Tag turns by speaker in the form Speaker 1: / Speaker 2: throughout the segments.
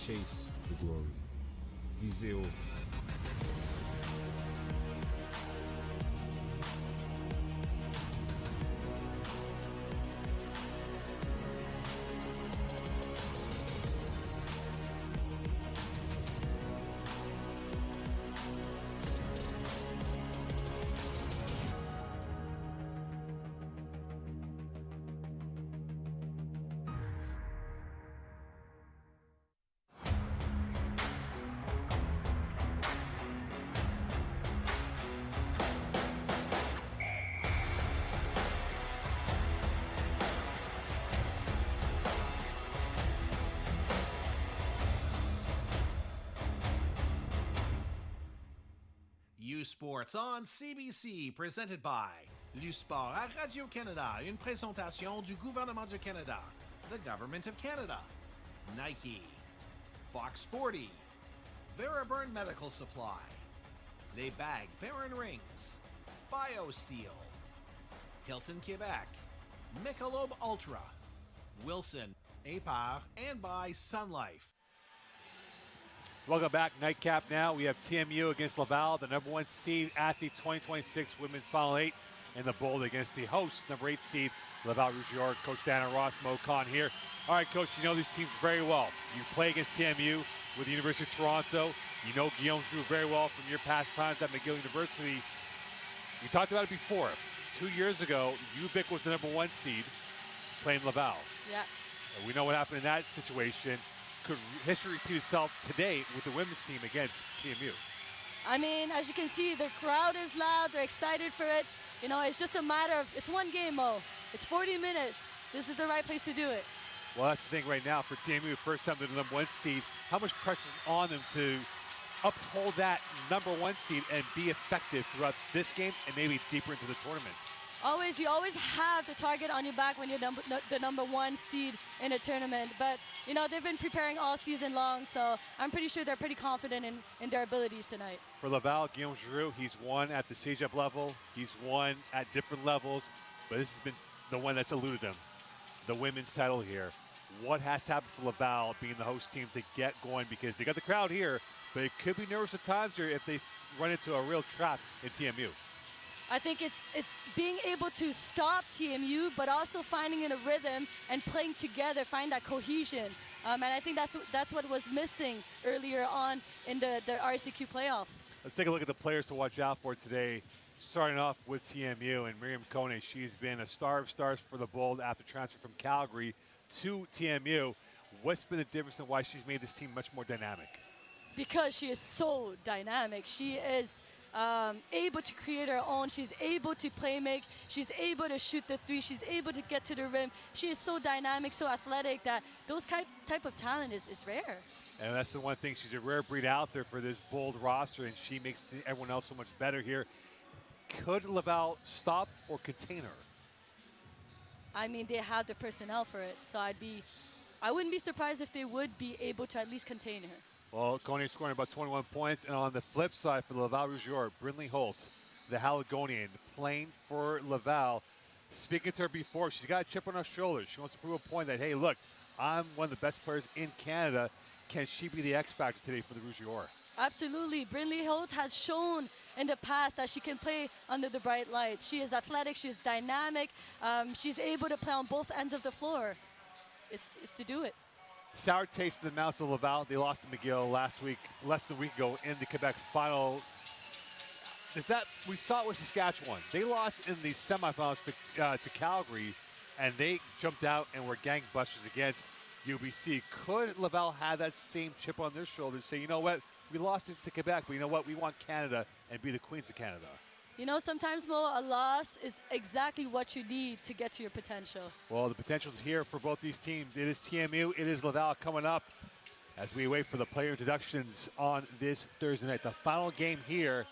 Speaker 1: chase the glory. Visez haut.
Speaker 2: Sports on CBC, presented by l'U-Sport à Radio-Canada, une présentation du gouvernement du Canada, the Government of Canada, Nike, Fox 40, Veriburn Medical Supply, Les Bagues Baron Rings, BioSteel, Hilton Quebec, Michelob Ultra, Wilson, APAR, and by Sun Life.
Speaker 3: Welcome back. Nightcap now. We have TMU against Laval, the number 1 seed at the 2026 Women's Final 8, and the Bold against the host, number 8 seed, Laval Rouge. Coach Dana Ross, Mo Khan here. All right, Coach, you know these teams very well. You play against TMU with the University of Toronto. You know Guillaume Drew very well from your past times at McGill University. We talked about it before. 2 years ago, UVic was the number 1 seed playing Laval.
Speaker 4: Yeah.
Speaker 3: And we know what happened in that situation. Could history repeat itself today with the women's team against TMU?
Speaker 4: I mean, as you can see, the crowd is loud. They're excited for it. You know, it's just a matter of, it's one game, Mo. It's 40 minutes. This is the right place to do it.
Speaker 3: Well, that's the thing right now for TMU. First time they're the number 1 seed. How much pressure is on them to uphold that number 1 seed and be effective throughout this game and maybe deeper into the tournament?
Speaker 4: You always have the target on your back when you're the number 1 seed in a tournament. But, you know, they've been preparing all season long, so I'm pretty sure they're pretty confident in their abilities tonight.
Speaker 3: For Laval, Guillaume Giroux, he's won at the CEGEP level. He's won at different levels, but this has been the one that's eluded them, the women's title here. What has to happen for Laval, being the host team, to get going? Because they got the crowd here, but it could be nervous at times here if they run into a real trap in TMU.
Speaker 4: I think it's being able to stop TMU, but also finding in a rhythm and playing together, find that cohesion. And I think that's what was missing earlier on in the RCQ playoff.
Speaker 3: Let's take a look at the players to watch out for today. Starting off with TMU and Miriam Kone. She's been a star of stars for the Bold after transfer from Calgary to TMU. What's been the difference and why she's made this team much more dynamic?
Speaker 4: Because she is so dynamic. She is able to create her own. She's able to play make. She's able to shoot the 3. She's able to get to the rim. She is so dynamic, so athletic that those type of talent is rare.
Speaker 3: And that's the one thing. She's a rare breed out there for this Bold roster, and she makes everyone else so much better here. Could Laval stop or contain her?
Speaker 4: I mean, they have the personnel for it, so I wouldn't be surprised if they would be able to at least contain her.
Speaker 3: Well, Kone scoring about 21 points. And on the flip side for the Laval Rouge, Brindley Holt, the Haligonian, playing for Laval. Speaking to her before, she's got a chip on her shoulder. She wants to prove a point that, hey, look, I'm one of the best players in Canada. Can she be the X factor today for the Rouge?
Speaker 4: Absolutely. Brindley Holt has shown in the past that she can play under the bright lights. She is athletic. She's dynamic. She's able to play on both ends of the floor. It's to do it.
Speaker 3: Sour taste in the mouth of Laval. They lost to McGill last week, less than a week ago, in the Quebec final. We saw it with Saskatchewan. They lost in the semifinals to Calgary, and they jumped out and were gangbusters against UBC. Could Laval have that same chip on their shoulders, say, you know what, we lost it to Quebec, but you know what, we want Canada and be the Queens of Canada?
Speaker 4: You know, sometimes, Mo, a loss is exactly what you need to get to your potential.
Speaker 3: Well, the potential's here for both these teams. It is TMU, it is Laval coming up as we wait for the player introductions on this Thursday night. The final game here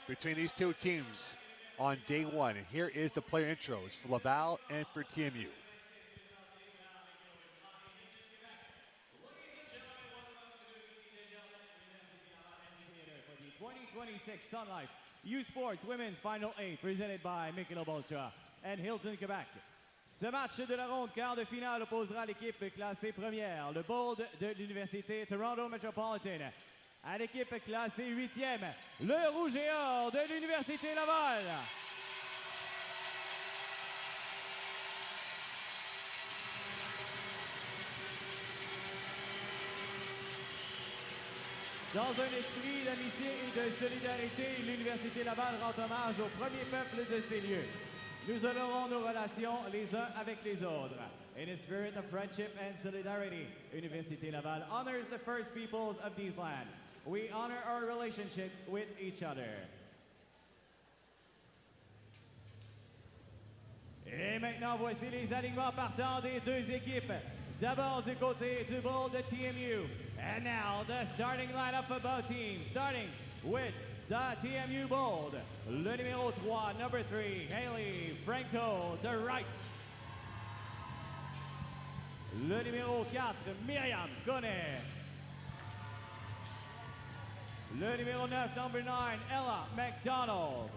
Speaker 3: between these two teams on day 1. And here is the player intros for Laval and for TMU.
Speaker 5: 2026 Sun Life U Sports Women's Final 8, presented by Michelob Ultra and Hilton Quebec. Ce match de la ronde quart de finale opposera l'équipe classée première, le Bold de l'Université Toronto Metropolitan, à l'équipe classée 8e, le Rouge et Or de l'Université Laval. Dans un esprit d'amitié et de solidarité, l'Université Laval rend hommage au premier peuple de ces lieux. Nous honorons nos relations les uns avec les autres. In a spirit of friendship and solidarity, Université Laval honors the first peoples of these lands. We honor our relationships with each other. Et maintenant, voici les alignements partants des deux équipes. D'abord du côté du Bold de TMU. And now the starting lineup for both teams, starting with the TMU Bold. Le numéro 3, number 3, Haley Franco de right. Le numéro 4, Myriam Koné. Le numéro 9, number 9, Ella McDonald.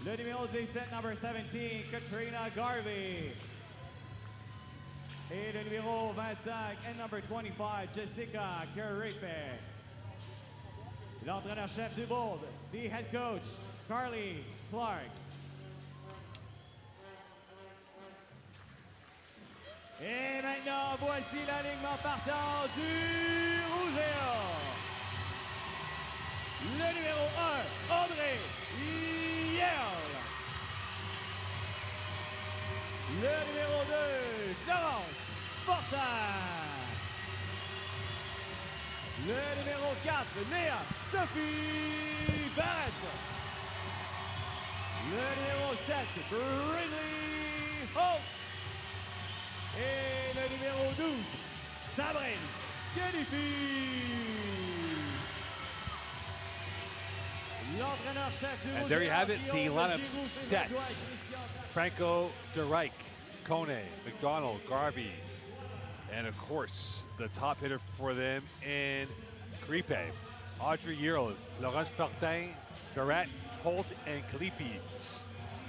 Speaker 5: Le numéro 17, number 17, Katrina Garvey. Et le numéro 25, and number 25, Jessica Caripe. L'entraîneur-chef du Bold, the head coach, Carly Clark. Et maintenant, voici l'alignement partant du Rouge et Or. Le numéro 1, André Yell. Le numéro 2, Florence Fortin. Le numéro 4, Léa Sophie Barrett. Le numéro 7, Brinley Hope. Et le numéro 12, Sabrine Kenifi. L'entraîneur-chef du
Speaker 3: And there you have it, the lineups set. Franco DeReich, Kone, McDonald, Garvey, and of course, the top hitter for them in Gripe, Audrey Yerl, Laurence Fortin, Garrett, Holt, and Kalifi.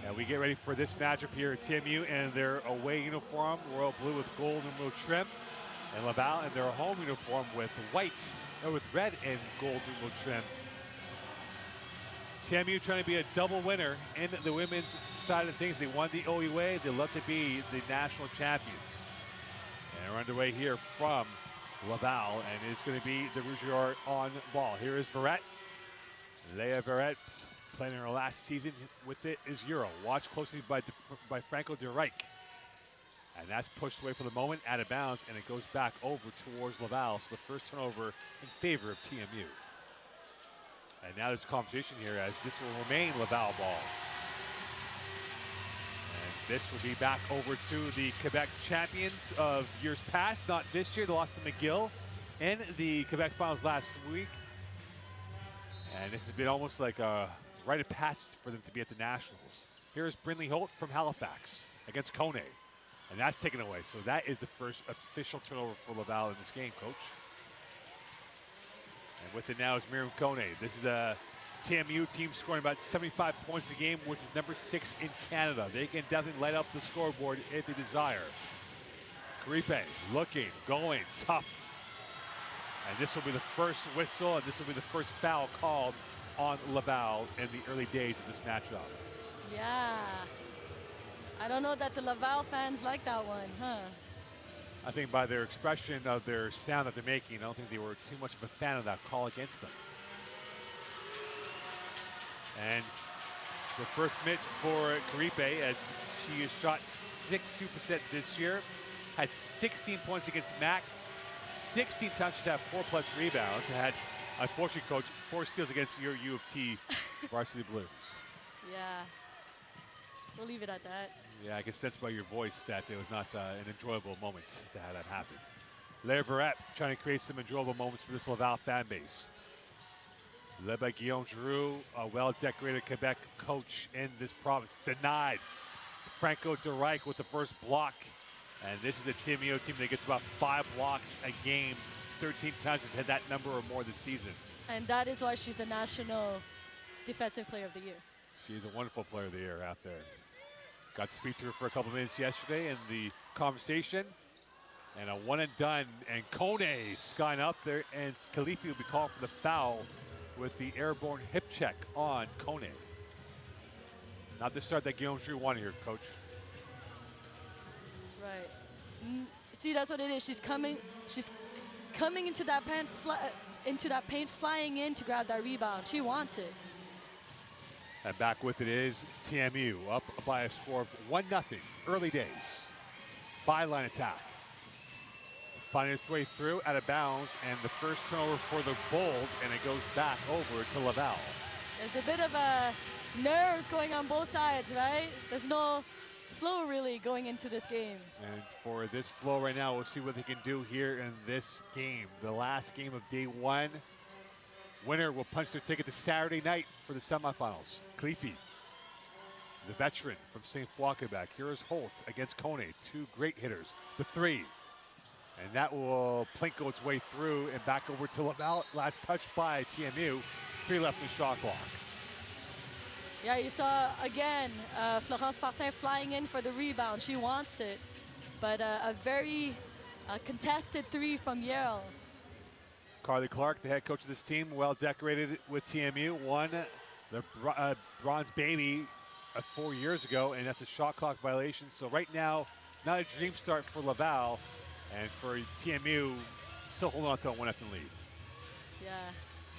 Speaker 3: And we get ready for this matchup here at TMU and their away uniform, royal blue with gold numeral trim, and Laval in their home uniform with white, or with red and gold numeral trim. TMU trying to be a double winner in the women's side of things. They won the OUA. They love to be the national champions. And we're underway here from Laval, and it's going to be the Rouge et Or on ball. Here is Verrett. Leah Verrett playing in her last season. With it is Euro. Watched closely by Franco DeReich. And that's pushed away for the moment, out of bounds, and it goes back over towards Laval. So the first turnover in favor of TMU. And now there's a conversation here as this will remain Laval ball. And this will be back over to the Quebec champions of years past, not this year. They lost to McGill in the Quebec finals last week. And this has been almost like a rite of passage for them to be at the Nationals. Here's Brinley Holt from Halifax against Kone. And that's taken away. So that is the first official turnover for Laval in this game, Coach. And with it now is Miriam Kone. This is a TMU team scoring about 75 points a game, which is number 6 in Canada. They can definitely light up the scoreboard if they desire. Gripe looking, going, tough. And this will be the first whistle, and this will be the first foul called on Laval in the early days of this matchup.
Speaker 4: Yeah. I don't know that the Laval fans like that one, huh?
Speaker 3: I think by their expression of their sound that they're making, I don't think they were too much of a fan of that call against them. And the first miss for Caripe, as she has shot 62% this year, had 16 points against MAC, 16 times she's had 4+ rebounds, and had, unfortunately, Coach, 4 steals against your U of T varsity Blues.
Speaker 4: Yeah. We'll leave it at that.
Speaker 3: Yeah, I can sense by your voice that it was not an enjoyable moment to have that happen. Léa Verrett trying to create some enjoyable moments for this Laval fan base. Led by Guillaume Giroux, a well-decorated Quebec coach in this province. Denied. Franco DeReich with the first block. And this is a TMU team that gets about 5 blocks a game. 13 times they've had that number or more this season.
Speaker 4: And that is why she's the National Defensive Player of the Year.
Speaker 3: She's a wonderful player of the year out there. Got to speak to her for a couple minutes yesterday in the conversation. And a one and done, and Kone skying up there, and Khalifi will be called for the foul with the airborne hip check on Kone. Not to start that Guillaume Drew one here, Coach.
Speaker 4: Right. See, that's what it is. She's coming into that paint, flying in to grab that rebound. She wants it.
Speaker 3: And back with it is TMU, up by a score of 1-0, early days. Byline attack. Finding its way through, out of bounds, and the first turnover for the Bold, and it goes back over to Laval.
Speaker 4: There's a bit of nerves going on both sides, right? There's no flow really going into this game.
Speaker 3: And for this flow right now, we'll see what they can do here in this game. The last game of day one. Winner will punch their ticket to Saturday night for the semifinals. Khalifi, the veteran from St. Foy, Quebec. Here is Holt against Kone, two great hitters. The three, and that will plinkle its way through and back over to Laval. Last touch by TMU. 3 left in the shot clock.
Speaker 4: Yeah, you saw again Florence Fortin flying in for the rebound. She wants it, but a very contested 3 from Yale.
Speaker 3: Carly Clark, the head coach of this team, well decorated with TMU. Won the bronze baby 4 years ago, and that's a shot clock violation. So right now, not a dream start for Laval, and for TMU, still holding on to a 1-0 lead.
Speaker 4: Yeah,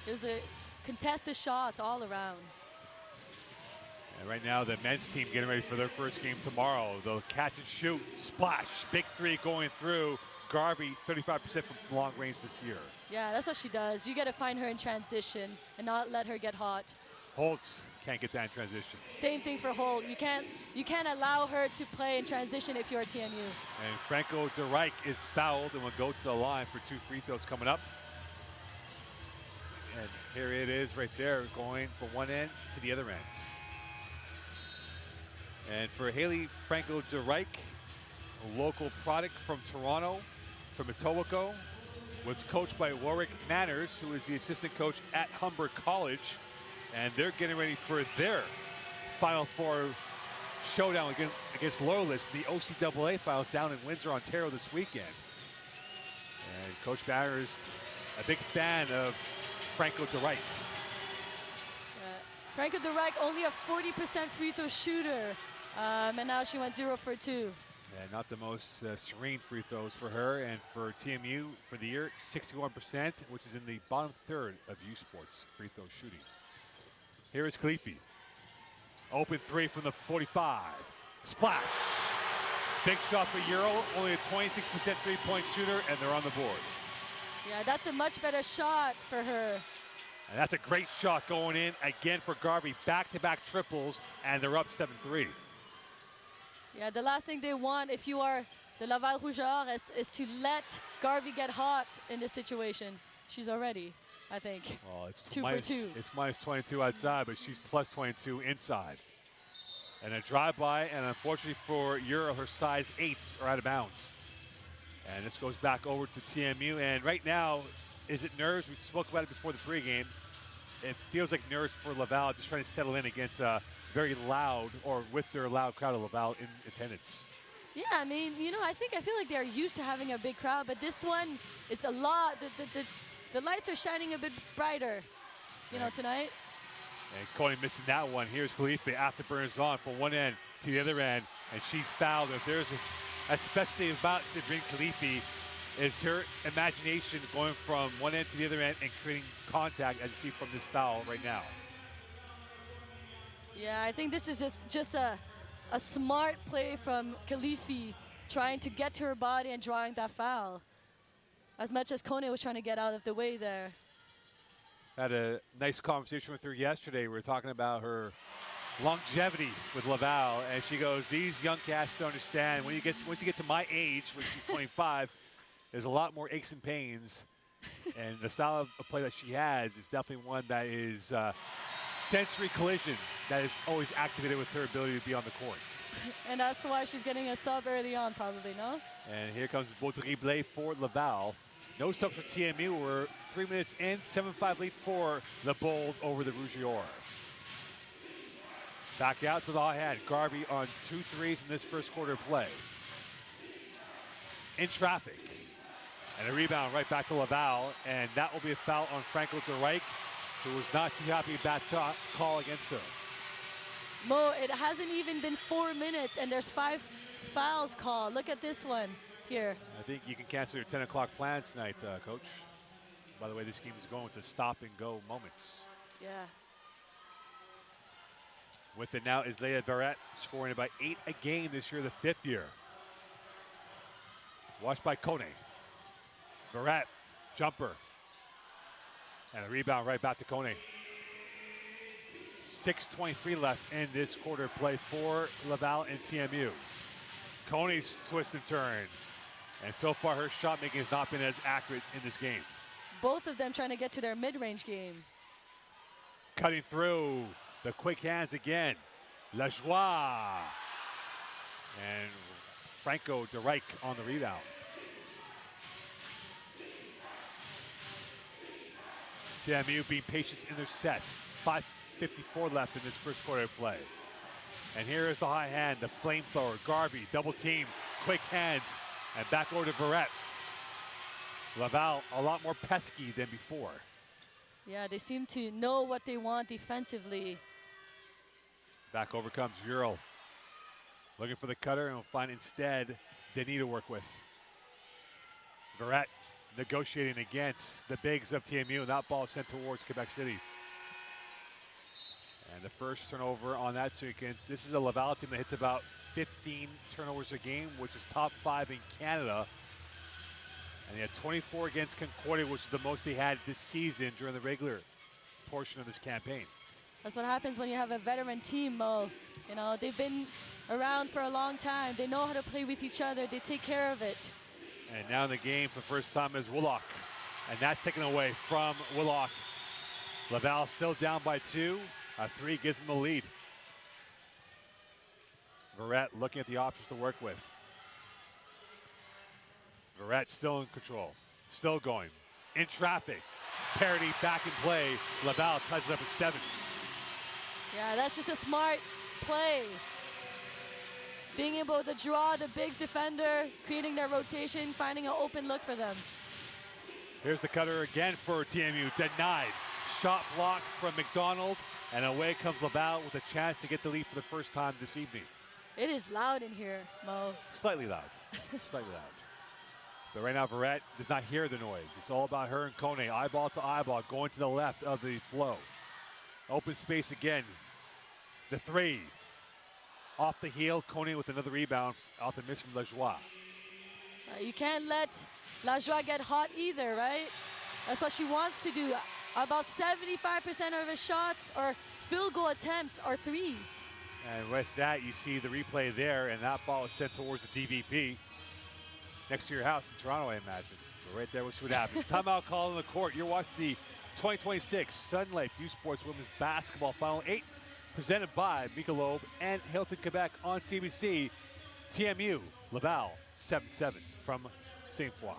Speaker 4: there's a contested shots all around.
Speaker 3: And right now, the men's team getting ready for their first game tomorrow. They'll catch and shoot, splash, big 3 going through. Garvey, 35% from long range this year.
Speaker 4: Yeah, that's what she does. You got to find her in transition and not let her get hot.
Speaker 3: Holtz can't get that in transition.
Speaker 4: Same thing for Holt. You can't allow her to play in transition if you're a TMU.
Speaker 3: And Franco de Rijk is fouled and will go to the line for 2 free throws coming up. And here it is right there, going from one end to the other end. And for Haley Franco de Rijk, a local product from Toronto, from Etobicoke, was coached by Warwick Manners, who is the assistant coach at Humber College. And they're getting ready for their Final Four showdown against Loyalists, the OCAA finals down in Windsor, Ontario this weekend. And Coach Manners, a big fan of Franco de Rijk.
Speaker 4: Franco de Rijk only a 40% free throw shooter, and now she went 0 for 2.
Speaker 3: And not the most serene free throws for her. And for TMU for the year, 61%, which is in the bottom third of U Sports free throw shooting. Here is Khalifi. Open 3 from the 45. Splash. Big shot for Euro, only a 26% three-point shooter, and they're on the board.
Speaker 4: Yeah, that's a much better shot for her.
Speaker 3: And that's a great shot going in again for Garvey. Back-to-back triples, and they're up 7-3.
Speaker 4: Yeah, the last thing they want if you are the Laval Rouge is to let Garvey get hot in this situation. She's already, I think,
Speaker 3: well, it's
Speaker 4: 2 for 2.
Speaker 3: It's minus 22 outside, but she's plus 22 inside. And a drive-by, and unfortunately for Euro, her size 8s are out of bounds. And this goes back over to TMU. And right now, is it nerves? We spoke about it before the pregame. It feels like nerves for Laval, just trying to settle in against a very loud, or with their loud crowd of Laval in attendance.
Speaker 4: Yeah, I mean, you know, I feel like they're used to having a big crowd, but this one, it's a lot. The lights are shining a bit brighter, you know, tonight.
Speaker 3: And Cody missing that one. Here's Khalifi after burns on from one end to the other end, and she's fouled. If there's especially about to bring Khalifi, is her imagination going from one end to the other end and creating contact, as you see from this foul right now.
Speaker 4: Yeah, I think this is just a smart play from Khalifi, trying to get to her body and drawing that foul. As much as Kone was trying to get out of the way there.
Speaker 3: Had a nice conversation with her yesterday. We were talking about her longevity with Laval, and she goes, "These young cats don't understand. Once you get to my age, which is 25, there's a lot more aches and pains." And the style of play that she has is definitely one that is sensory collision that is always activated with her ability to be on the courts.
Speaker 4: And that's why she's getting a sub early on, probably, no?
Speaker 3: And here comes Baudrillard for Laval. No subs for TMU. We're 3 minutes in, 7-5 lead for the Bold over the Rouge. Back out to the high hand. Garvey on 2 threes in this first quarter play. In traffic. And a rebound right back to Laval. And that will be a foul on Franco de Rijk, who was not too happy with that call against her.
Speaker 4: Mo, it hasn't even been 4 minutes and there's 5 fouls called. Look at this one here.
Speaker 3: I think you can cancel your 10 o'clock plans tonight, Coach. By the way, this game is going to stop and go moments.
Speaker 4: Yeah.
Speaker 3: With it now is Leah Verrett, scoring about 8 a game this year, the 5th year. Watched by Kone. Verrett, jumper. And a rebound right back to Kone. 6:23 left in this quarter play for Laval and TMU. Kone's twist and turn. And so far her shot making has not been as accurate in this game.
Speaker 4: Both of them trying to get to their mid-range game.
Speaker 3: Cutting through. The quick hands again. Lajoie. And Franco de Rijk on the rebound. TMU being patient in their set. 5:54 left in this first quarter of play. And here is the high hand, the flamethrower. Garvey, double team, quick hands, and back over to Verrett. Laval a lot more pesky than before.
Speaker 4: Yeah, they seem to know what they want defensively.
Speaker 3: Back over comes Ural. Looking for the cutter and will find instead Denis to work with. Verrett negotiating against the bigs of TMU, and that ball is sent towards Quebec City. And the first turnover on that sequence. This is a Laval team that hits about 15 turnovers a game, which is top 5 in Canada. And he had 24 against Concordia, which is the most he had this season during the regular portion of this campaign.
Speaker 4: That's what happens when you have a veteran team, Mo. You know, they've been around for a long time. They know how to play with each other. They take care of it.
Speaker 3: And now in the game for the first time is Willock. And that's taken away from Willock. Laval still down by 2. A 3 gives them the lead. Verrett looking at the options to work with. Verrett still in control. Still going. In traffic. Parity back in play. Laval ties it up at 7.
Speaker 4: Yeah, that's just a smart play. Being able to draw the bigs defender, creating their rotation, finding an open look for them.
Speaker 3: Here's the cutter again for TMU. Denied. Shot blocked from McDonald. And away comes Laval with a chance to get the lead for the first time this evening.
Speaker 4: It is loud in here, Mo.
Speaker 3: Slightly loud. Slightly loud. But right now, Verrett does not hear the noise. It's all about her and Kone, eyeball to eyeball, going to the left of the flow. Open space again. The 3. Off the heel, Kone with another rebound off the miss from Lajoie.
Speaker 4: You can't let Lajoie get hot either, right? That's what she wants to do. About 75% of her shots or field goal attempts are 3s.
Speaker 3: And with that, you see the replay there, and that ball is sent towards the DVP. Next to your house in Toronto, I imagine. But right there, we'll see what happens. Timeout call in the court. You're watching the 2026 Sun Life U Sports Women's Basketball Final 8, presented by Michelob and Hilton Quebec on CBC. TMU, Laval, 7-7 from Saint Foy.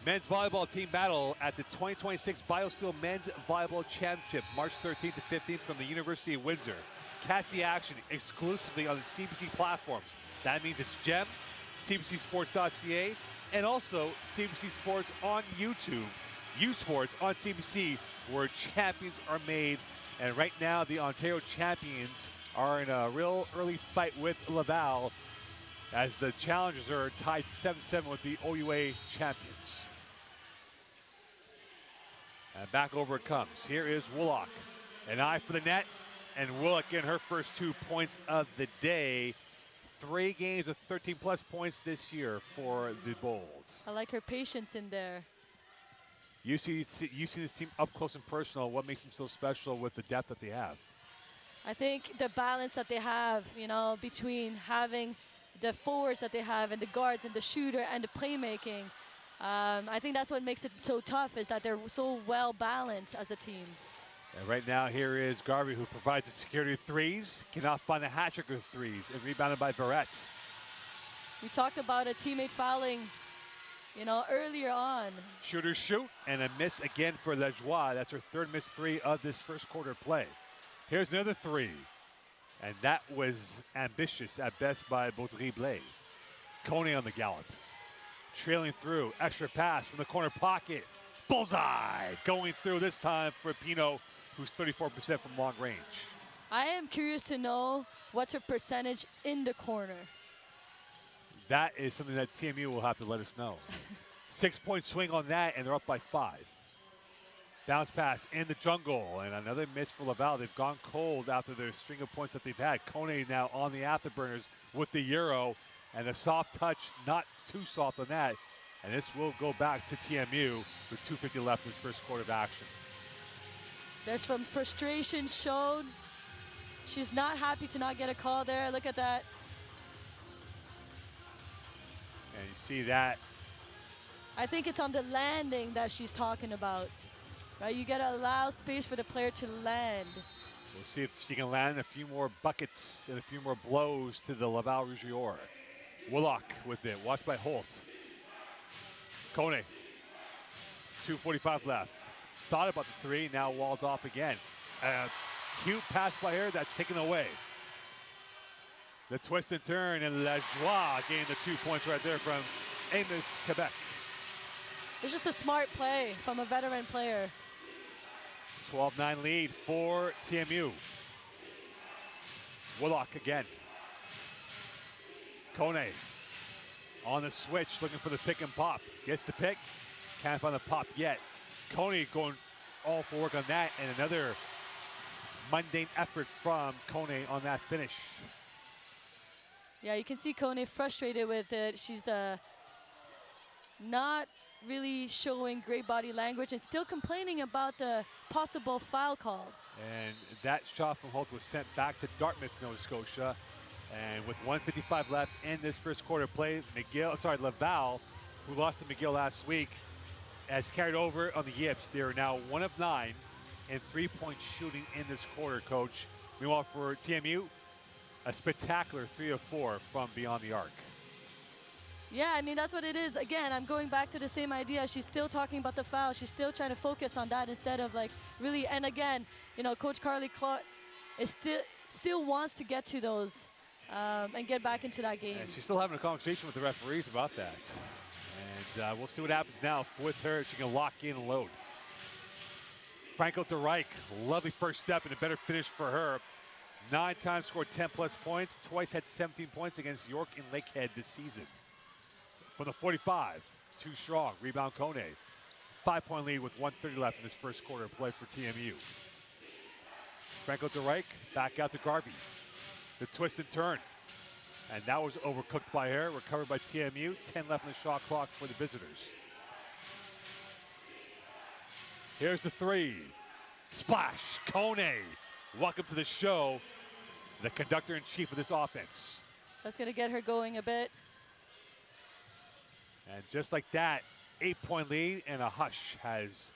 Speaker 3: Men's volleyball team battle at the 2026 BioSteel Men's Volleyball Championship, March 13th to 15th from the University of Windsor. Catch the action exclusively on the CBC platforms. That means it's GEM, CBCSports.ca, and also CBC Sports on YouTube. U Sports on CBC, where champions are made. And right now, the Ontario champions are in a real early fight with Laval, as the challengers are tied 7-7 with the OUA champions. And back over it comes. Here is Woolock. An eye for the net, and Woolock getting her first 2 points of the day. 3 games of 13-plus points this year for the Bolds.
Speaker 4: I like her patience in there.
Speaker 3: You see this team up close and personal. What makes them so special with the depth that they have?
Speaker 4: I think the balance that they have, you know, between having the forwards that they have and the guards and the shooter and the playmaking. I think that's what makes it so tough, is that they're so well balanced as a team.
Speaker 3: And right now, here is Garvey, who provides the security of threes. Cannot find the hat trick of threes, and rebounded by Barrett.
Speaker 4: We talked about a teammate fouling, you know, earlier on.
Speaker 3: Shooters shoot, and a miss again for Lajoie. That's her 3rd missed 3 of this first quarter play. Here's another 3, and that was ambitious at best by Baudry-Blais. Coney on the gallop. Trailing through, extra pass from the corner pocket. Bullseye! Going through this time for Pino, who's 34% from long range.
Speaker 4: I am curious to know what's her percentage in the corner.
Speaker 3: That is something that TMU will have to let us know. 6-point swing on that, and they're up by 5. Bounce pass in the jungle, and another miss for Laval. They've gone cold after their string of points that they've had. Kone now on the afterburners with the Euro, and a soft touch, not too soft on that. And this will go back to TMU with 2:50 left in this first quarter of action.
Speaker 4: There's some frustration shown. She's not happy to not get a call there. Look at that.
Speaker 3: And you see that.
Speaker 4: I think it's on the landing that she's talking about. Right? You got to allow space for the player to land.
Speaker 3: We'll see if she can land a few more buckets and a few more blows to the Laval Rouge. Woolock with it, watched by Holt. Kone, 2:45 left. Thought about the 3, now walled off again. Cute pass by her, that's taken away. The twist and turn, and Lajoie getting the 2 points right there from Amos Quebec.
Speaker 4: It's just a smart play from a veteran player.
Speaker 3: 12-9 lead for TMU. Woolock again. Kone on the switch, looking for the pick and pop. Gets the pick, can't find the pop yet. Kone going all for work on that, and another mundane effort from Kone on that finish.
Speaker 4: Yeah, you can see Kone frustrated with it. She's not really showing great body language and still complaining about the possible foul call.
Speaker 3: And that shot from Holt was sent back to Dartmouth, Nova Scotia. And with 1:55 left in this first quarter play, Laval, who lost to McGill last week, has carried over on the Yips. They are now 1 of 9 in 3-point shooting in this quarter, Coach. Meanwhile, for TMU, a spectacular 3 of 4 from beyond the arc.
Speaker 4: Yeah, I mean, that's what it is. Again, I'm going back to the same idea. She's still talking about the foul. She's still trying to focus on that instead of like really, and again, you know, Coach Carly Clark is still wants to get to those and get back into that game.
Speaker 3: And she's still having a conversation with the referees about that. And we'll see what happens now with her. She can lock in and load. Franco de Rijk, lovely first step and a better finish for her. 9 times scored 10-plus points, twice had 17 points against York and Lakehead this season. From the 45, too strong, rebound Kone. 5-point lead with 1:30 left in this first quarter of play for TMU. Franco de Rijk back out to Garvey. The twist and turn. And that was overcooked by her, recovered by TMU. 10 left in the shot clock for the visitors. Here's the 3. Splash, Kone. Welcome to the show, the conductor-in-chief of this offense.
Speaker 4: That's going to get her going a bit.
Speaker 3: And just like that, 8-point lead and a hush has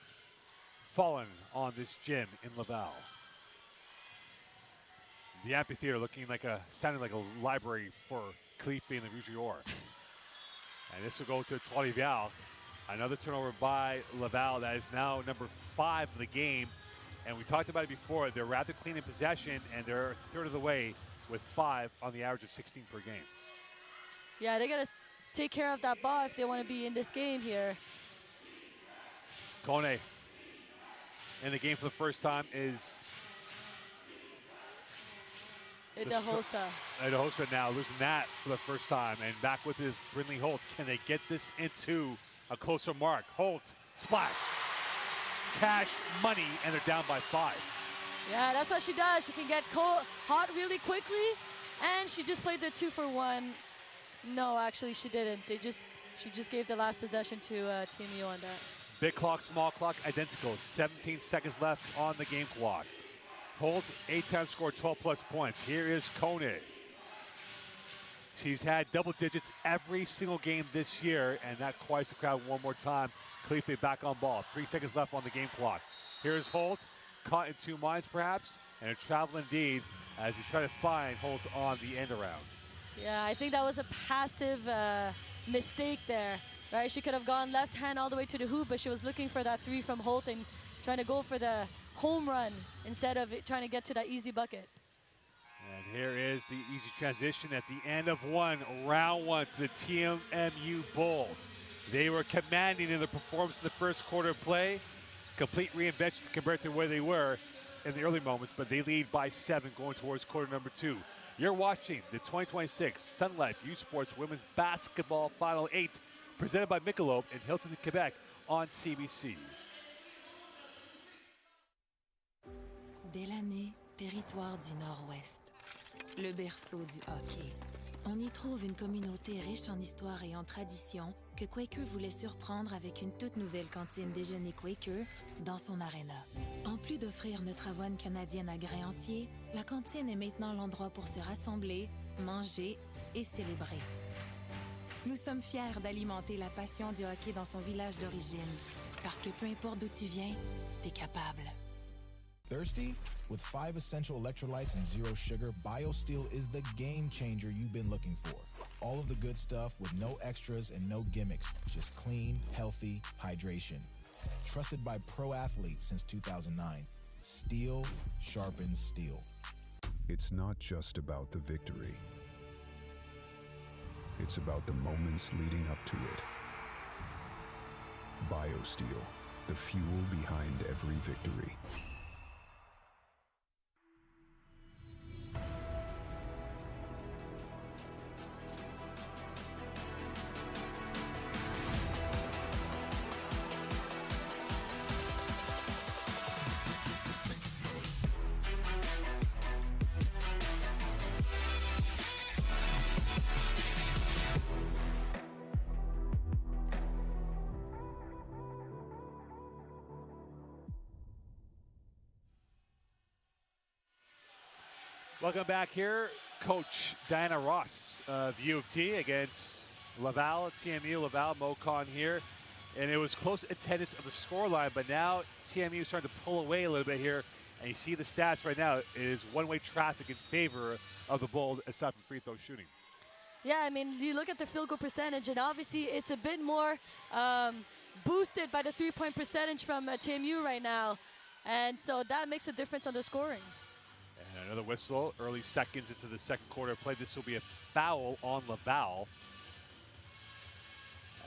Speaker 3: fallen on this gym in Laval. The amphitheater sounding like a library for Clefe and the Rouge. And this will go to Trois-Rivières. Another turnover by Laval. That is now number 5 of the game. And we talked about it before. They're rather clean in possession, and they're a third of the way with 5 on the average of 16 per game.
Speaker 4: Yeah, they got to take care of that ball if they want to be in this game here.
Speaker 3: Kone in the game for the first time is
Speaker 4: Idahosa.
Speaker 3: Idahosa now losing that for the first time. And back with his Brindley Holt. Can they get this into a closer mark? Holt, splash. Cash, money, and they're down by 5.
Speaker 4: Yeah, that's what she does. She can get hot really quickly, and she just played the 2-for-1. No, actually, she didn't. She just gave the last possession to TMU on that.
Speaker 3: Big clock, small clock, identical. 17 seconds left on the game clock. Holt, 8 times scored 12+ points. Here is Kone. She's had double digits every single game this year, and that quiets the crowd one more time. Khalife back on ball. 3 seconds left on the game clock. Here's Holt, caught in 2 minds perhaps, and a travel indeed as you try to find Holt on the end around.
Speaker 4: Yeah, I think that was a passive mistake there, right? She could have gone left hand all the way to the hoop, but she was looking for that 3 from Holt and trying to go for the home run instead of trying to get to that easy bucket.
Speaker 3: And here is the easy transition at the end of round one to the TMU Bold. They were commanding in the performance in the first quarter of play. Complete reinvention compared to where they were in the early moments, but they lead by 7 going towards quarter number 2. You're watching the 2026 Sun Life U Sports Women's Basketball Final 8 presented by Michelob in Hilton, Quebec on CBC.
Speaker 6: Delaney, territoire du Nord-Ouest. Le berceau du hockey. On y trouve une communauté riche en histoire et en tradition que Quaker voulait surprendre avec une toute nouvelle cantine déjeuner Quaker dans son aréna. En plus d'offrir notre avoine canadienne à grains entiers, la cantine est maintenant l'endroit pour se rassembler, manger et célébrer. Nous sommes fiers d'alimenter la passion du hockey dans son village d'origine, parce que peu importe d'où tu viens, t'es capable.
Speaker 7: Thirsty? With 5 essential electrolytes and 0 sugar, BioSteel is the game changer you've been looking for. All of the good stuff with no extras and no gimmicks. Just clean, healthy hydration. Trusted by pro athletes since 2009. Steel sharpens steel.
Speaker 8: It's not just about the victory. It's about the moments leading up to it. BioSteel, the fuel behind every victory.
Speaker 3: Welcome back here. Coach Diana Ross of U of T against Laval, TMU, Laval, Mocon here. And it was close attendance of the scoreline, but now TMU is starting to pull away a little bit here. And you see the stats right now. It is one-way traffic in favor of the Bold aside from free throw shooting.
Speaker 4: Yeah, I mean, you look at the field goal percentage, and obviously it's a bit more boosted by the 3-point percentage from TMU right now. And so that makes a difference on the scoring.
Speaker 3: And another whistle, early seconds into the second quarter of play. This will be a foul on Laval.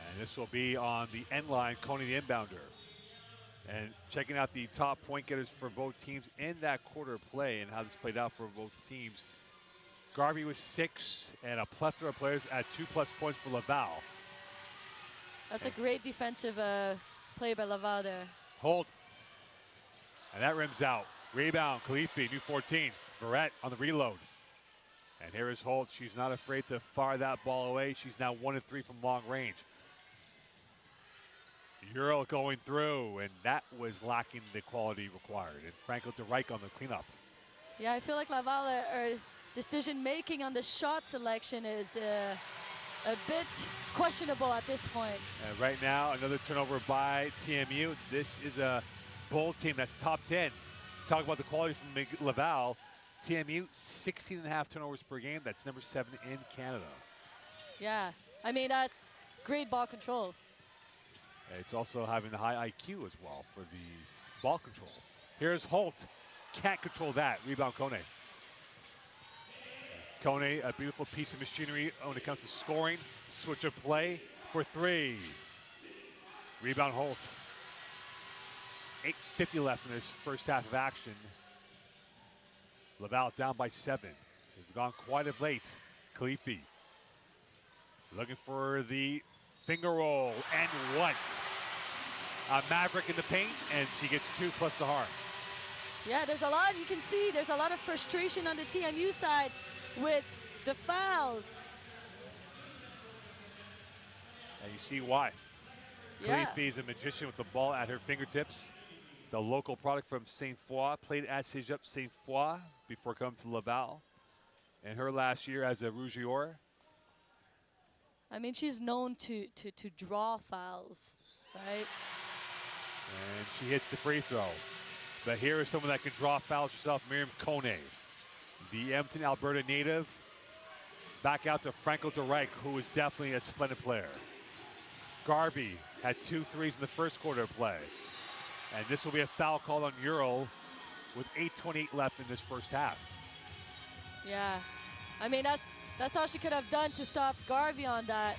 Speaker 3: And this will be on the end line, Coney the inbounder. And checking out the top point getters for both teams in that quarter of play and how this played out for both teams. Garvey was 6, and a plethora of players at 2+ points for Laval.
Speaker 4: That's a great defensive play by Laval there.
Speaker 3: Holt. And that rims out. Rebound, Khalife, new 14. Verrett on the reload. And here is Holt. She's not afraid to fire that ball away. She's now 1 of 3 from long range. Euro going through, and that was lacking the quality required. And Franco de Rijk on the cleanup.
Speaker 4: Yeah, I feel like Laval decision-making on the shot selection is a bit questionable at this point.
Speaker 3: And right now, another turnover by TMU. This is a Bold team that's top 10. Talk about the quality from Laval. TMU, 16.5 turnovers per game. That's number 7 in Canada.
Speaker 4: Yeah, I mean, that's great ball control.
Speaker 3: It's also having the high IQ as well for the ball control. Here's Holt. Can't control that. Rebound, Kone. Kone, a beautiful piece of machinery when it comes to scoring. Switch of play for 3. Rebound, Holt. 1:50 left in this first half of action. Laval down by 7. They've gone quite of late. Khalifi looking for the finger roll, and one. Maverick in the paint, and she gets 2 plus the harm.
Speaker 4: Yeah, there's a lot, you can see there's a lot of frustration on the TMU side with the fouls.
Speaker 3: And you see why.
Speaker 4: Yeah.
Speaker 3: Khalifi is a magician with the ball at her fingertips. The local product from Saint Foy, played at Cégep Saint Foy before coming to Laval. And her last year as a Rougior.
Speaker 4: I mean, she's known to draw fouls, right?
Speaker 3: And she hits the free throw. But here is someone that can draw fouls herself, Miriam Kone, the Edmonton, Alberta native. Back out to Franco de Rijk, who is definitely a splendid player. Garvey had 2 threes in the first quarter of play. And this will be a foul called on Ural with 8:28 left in this first half.
Speaker 4: Yeah, I mean, that's all she could have done to stop Garvey on that.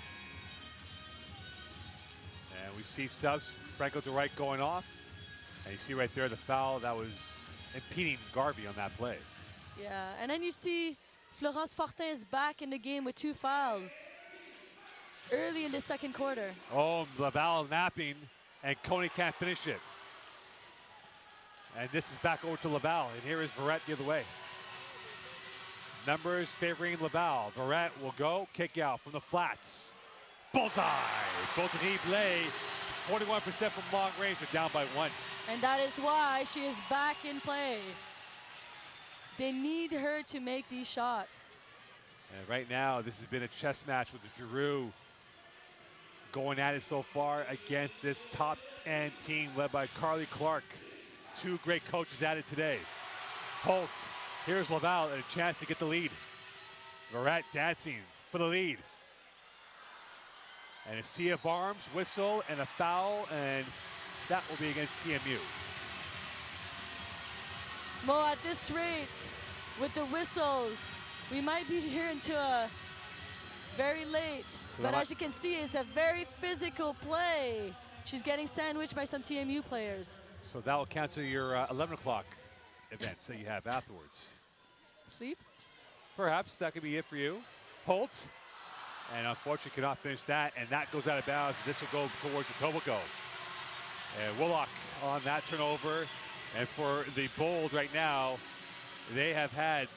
Speaker 3: And we see subs, Franco de Rijk going off. And you see right there the foul that was impeding Garvey on that play.
Speaker 4: Yeah, and then you see Florence Fortin is back in the game with 2 fouls early in the second quarter.
Speaker 3: Oh, Laval napping, and Coney can't finish it. And this is back over to Laval, and here is Verrett the other way. Numbers favoring Laval. Verrett will go, kick out from the flats. Bullseye! Beautry Blais, 41% from long range, they're down by 1.
Speaker 4: And that is why she is back in play. They need her to make these shots.
Speaker 3: And right now, this has been a chess match with the Giroux going at it so far against this top-end team led by Carly Clark. 2 great coaches at it today. Holt, here's Laval, and a chance to get the lead. Verrett dancing for the lead. And a sea of arms, whistle, and a foul, and that will be against TMU.
Speaker 4: Mo, at this rate, with the whistles, we might be here until very late.
Speaker 3: So
Speaker 4: but as you can see, it's a very physical play. She's getting sandwiched by some TMU players.
Speaker 3: So that will cancel your 11 o'clock events that you have afterwards.
Speaker 4: Sleep?
Speaker 3: Perhaps that could be it for you. Holt, and unfortunately cannot finish that, and that goes out of bounds. This will go towards Etobicoke. And Willock on that turnover. And for the Bold right now, they have had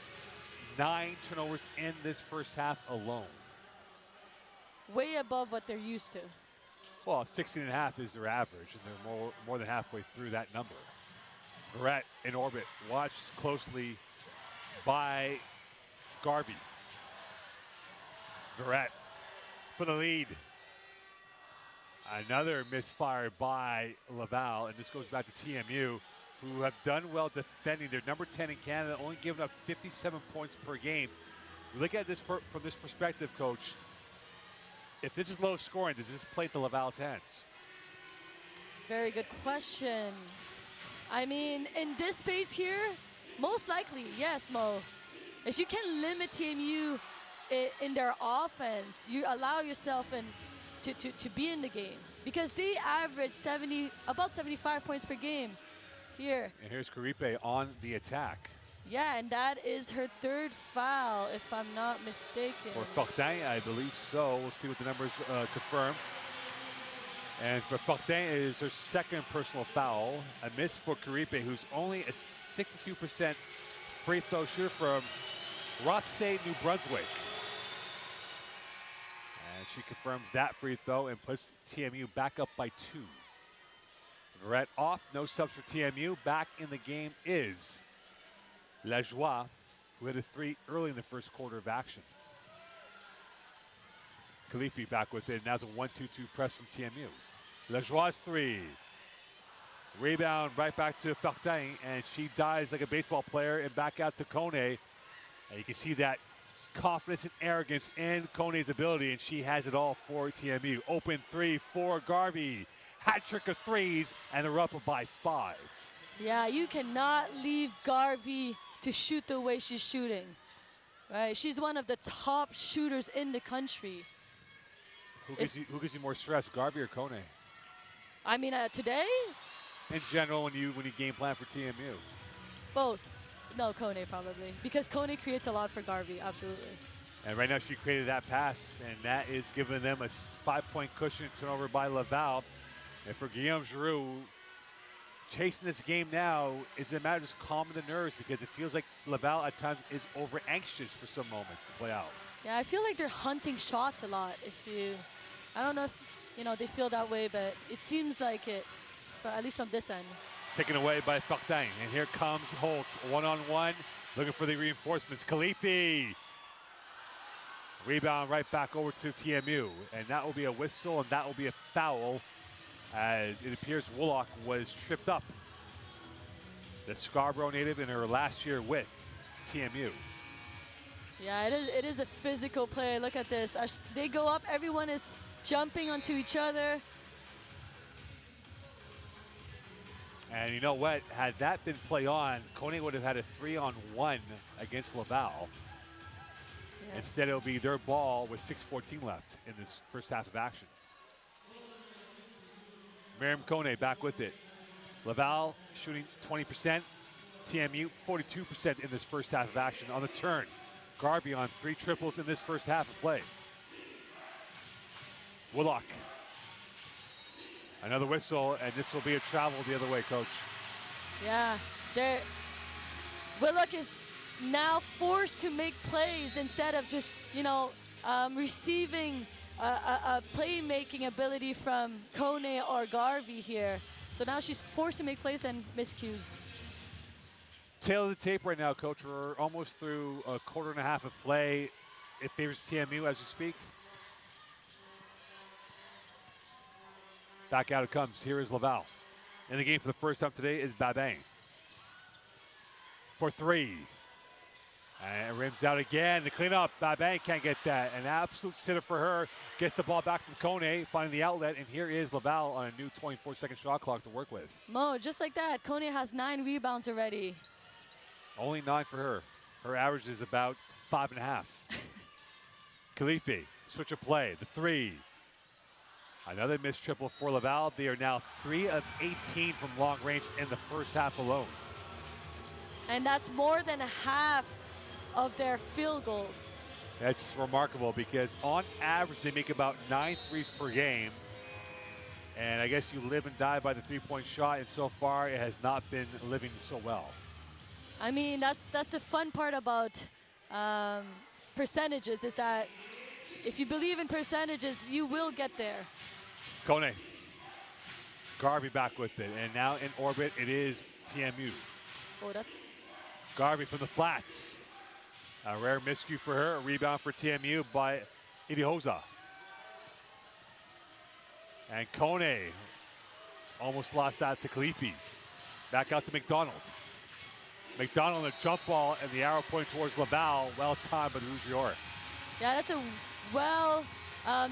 Speaker 3: 9 turnovers in this first half alone.
Speaker 4: Way above what they're used to.
Speaker 3: Well, 16.5 is their average, and they're more than halfway through that number. Verrett in orbit, watched closely by Garvey. Verrett for the lead. Another misfire by Laval, and this goes back to TMU, who have done well defending. They're number 10 in Canada, only giving up 57 points per game. Look at this from this perspective, Coach. If this is low scoring, does this play to Laval's hands?
Speaker 4: Very good question. I mean, in this space here, most likely, yes, Mo. If you can limit TMU in their offense, you allow yourself to be in the game. Because they average about 75 points per game here.
Speaker 3: And here's Karipe on the attack.
Speaker 4: Yeah, and that is her 3rd foul, if I'm not mistaken.
Speaker 3: For Fortin, I believe so. We'll see what the numbers confirm. And for Fortin, it is her 2nd personal foul. A miss for Karipe, who's only a 62% free throw shooter from Rothsay, New Brunswick. And she confirms that free throw and puts TMU back up by 2. Verrett off, no subs for TMU. Back in the game is Lajoie, who hit a 3 early in the first quarter of action. Khalifi back with it. Now it's a 1-2-2 press from TMU. Lajoie's 3. Rebound right back to Fortin, and she dives like a baseball player and back out to Kone. And you can see that confidence and arrogance in Kone's ability, and she has it all for TMU. Open 3 for Garvey. Hat trick of 3s, and they're up by 5.
Speaker 4: Yeah, you cannot leave Garvey to shoot the way she's shooting. Right? She's one of the top shooters in the country.
Speaker 3: Who gives you more stress, Garvey or Kone?
Speaker 4: I mean, today,
Speaker 3: in general when you game plan for TMU?
Speaker 4: Both. No, Kone probably. Because Kone creates a lot for Garvey, absolutely.
Speaker 3: And right now she created that pass, and that is giving them a 5-point cushion turnover by Laval. And for Guillaume Giroux, chasing this game now is a matter of just calming the nerves, because it feels like Laval at times is over anxious for some moments to play out.
Speaker 4: Yeah, I feel like they're hunting shots a lot. I don't know if they feel that way, but it seems like it, at least from this end.
Speaker 3: Taken away by Fortin, and here comes Holt, one-on-one, looking for the reinforcements. Khalifi, rebound right back over to TMU, and that will be a whistle, and that will be a foul, as it appears Woolock was tripped up. The Scarborough native in her last year with TMU.
Speaker 4: Yeah, it is a physical play. Look at this. They go up, everyone is jumping onto each other.
Speaker 3: And you know what? Had that been play on, Kone would have had a 3-on-1 against Laval. Yeah. Instead, it'll be their ball with 6:14 left in this first half of action. Miriam Kone back with it. Laval shooting 20%. TMU 42% in this first half of action. On the turn, Garvey on 3 triples in this first half of play. Woolock. Another whistle, and this will be a travel the other way, Coach.
Speaker 4: Yeah, Woolock is now forced to make plays instead of just, receiving a playmaking ability from Kone or Garvey here. So now she's forced to make plays and miscues.
Speaker 3: Tail of the tape right now, Coach. We're almost through a quarter and a half of play. It favors TMU as we speak. Back out it comes. Here is Laval. In the game for the first time today is Babin. For 3. And it rims out again. The cleanup. Babin can't get that. An absolute sitter for her. Gets the ball back from Kone, finding the outlet. And here is Laval on a new 24-second shot clock to work with.
Speaker 4: Mo, just like that, Kone has 9 rebounds already.
Speaker 3: Only 9 for her. Her average is about 5.5. Khalifi, switch of play. The 3. Another missed triple for Laval. They are now 3 of 18 from long range in the first half alone.
Speaker 4: And that's more than half of their field goal.
Speaker 3: That's remarkable, because on average they make about 9 threes per game. And I guess you live and die by the 3-point shot, and so far it has not been living so well.
Speaker 4: I mean, that's the fun part about percentages, is that if you believe in percentages, you will get there.
Speaker 3: Kone. Garvey back with it, and now in orbit it is TMU.
Speaker 4: Oh, that's...
Speaker 3: Garvey from the flats. A rare miscue for her. A rebound for TMU by Idihosa. And Kone almost lost that to Khalifi. Back out to McDonald. McDonald on a jump ball, and the arrow pointing towards Laval. Well timed by the Rougier.
Speaker 4: Yeah, that's a well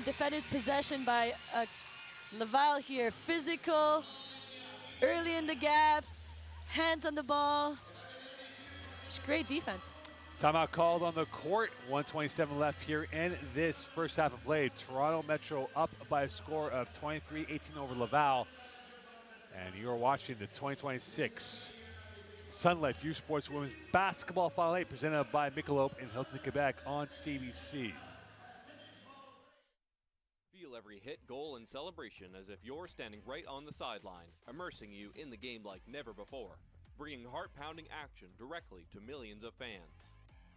Speaker 4: defended possession by Laval here. Physical, early in the gaps, hands on the ball. It's great defense.
Speaker 3: Timeout called on the court. 1:27 left here in this first half of play. Toronto Metro up by a score of 23-18 over Laval. And you're watching the 2026 Sun Life U Sports Women's Basketball Final 8 presented by Michelob in Hilton, Quebec on CBC.
Speaker 9: Feel every hit, goal, and celebration as if you're standing right on the sideline, immersing you in the game like never before, bringing heart-pounding action directly to millions of fans.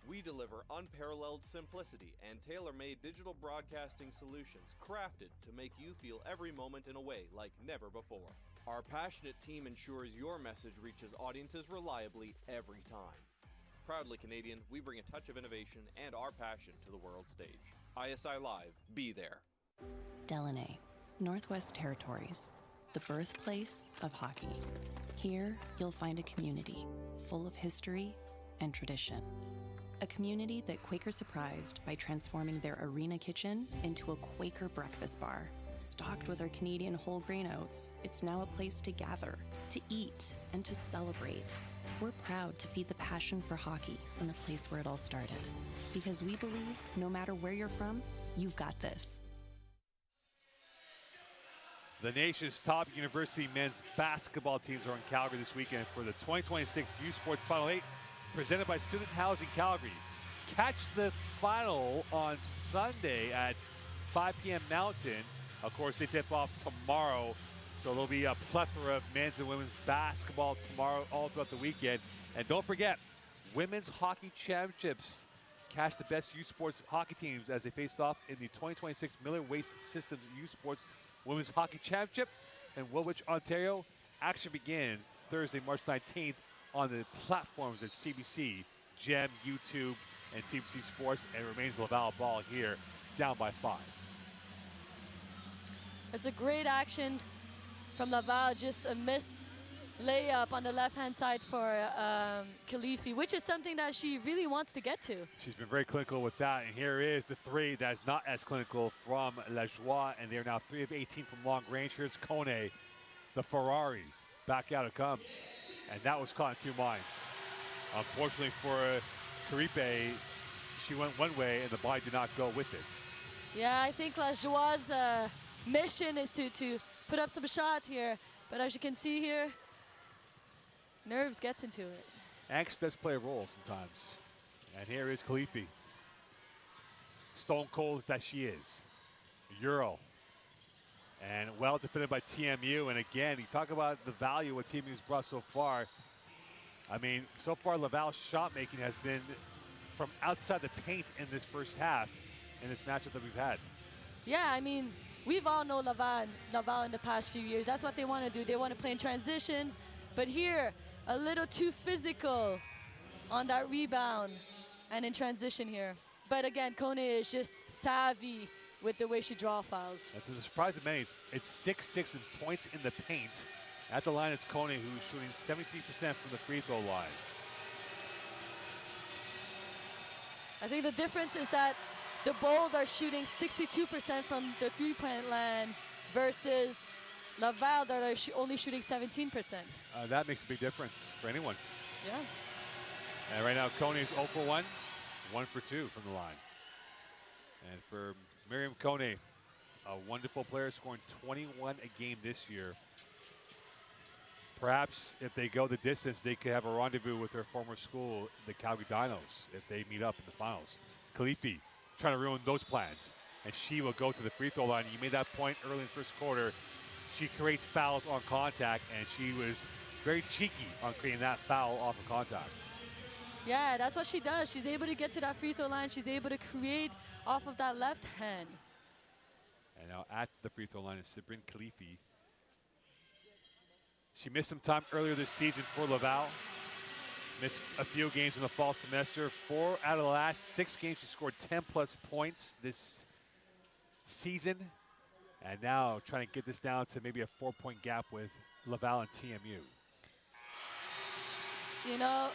Speaker 9: We deliver unparalleled simplicity and tailor-made digital broadcasting solutions crafted to make you feel every moment in a way like never before. Our passionate team ensures your message reaches audiences reliably every time. Proudly Canadian, we bring a touch of innovation and our passion to the world stage. ISI Live, be there.
Speaker 10: Delaney, Northwest Territories, the birthplace of hockey. Here, you'll find a community full of history and tradition. A community that Quaker surprised by transforming their arena kitchen into a Quaker breakfast bar. Stocked with our Canadian whole grain oats, it's now a place to gather, to eat, and to celebrate. We're proud to feed the passion for hockey in the place where it all started. Because we believe no matter where you're from, you've got this.
Speaker 3: The nation's top university men's basketball teams are in Calgary this weekend for the 2026 U Sports Final 8, presented by Student Housing Calgary. Catch the final on Sunday at 5 p.m. Mountain. Of course, they tip off tomorrow, so there'll be a plethora of men's and women's basketball tomorrow, all throughout the weekend. And don't forget, Women's Hockey Championships. Catch the best U Sports hockey teams as they face off in the 2026 Miller Waste Systems U Sports Women's Hockey Championship in Woolwich, Ontario. Action begins Thursday, March 19th on the platforms at CBC, GEM, YouTube, and CBC Sports, and remains Laval ball here, down by 5.
Speaker 4: It's a great action from Laval, just a miss layup on the left-hand side for Khalifi, which is something that she really wants to get to.
Speaker 3: She's been very clinical with that, and here is the three that's not as clinical from Lajoie, and they're now 3 of 18 from long range. Here's Kone, the Ferrari. Back out it comes, and that was caught in 2 minds. Unfortunately for Caripe, she went one way, and the body did not go with it.
Speaker 4: Yeah, I think Lajoie's mission is to put up some shots here, but as you can see here, nerves gets into it.
Speaker 3: Angst does play a role sometimes. And here is Khalifi. Stone cold that she is. Euro. And well defended by TMU. And again, you talk about the value of what TMU's brought so far. I mean, so far Laval's shot making has been from outside the paint in this first half in this matchup that we've had.
Speaker 4: Yeah, I mean, we've all known Laval in the past few years. That's what they want to do. They want to play in transition. But here, a little too physical on that rebound and in transition here. But again, Kone is just savvy with the way she draws fouls.
Speaker 3: That's a surprise of many. It's 6-6 in points in the paint. At the line is Kone, who's shooting 73% from the free throw line.
Speaker 4: I think the difference is that the Bold are shooting 62% from the three-point line versus Laval that are only shooting 17%.
Speaker 3: That makes a big difference for anyone.
Speaker 4: Yeah.
Speaker 3: And right now, Kone is 0 for 1, 1 for 2 from the line. And for Miriam Kone, a wonderful player, scoring 21 a game this year. Perhaps if they go the distance, they could have a rendezvous with their former school, the Calgary Dinos, if they meet up in the finals. Khalifi trying to ruin those plans, and she will go to the free throw line. You made that point early in the first quarter. She creates fouls on contact, and she was very cheeky on creating that foul off of contact.
Speaker 4: Yeah, that's what she does. She's able to get to that free throw line. She's able to create off of that left hand.
Speaker 3: And now at the free throw line is Sabrin Khalifi. She missed some time earlier this season for Laval. Missed a few games in the fall semester. 4 out of the last 6 games, she scored 10-plus points this season. And now trying to get this down to maybe a 4-point gap with Laval and TMU.
Speaker 4: You know,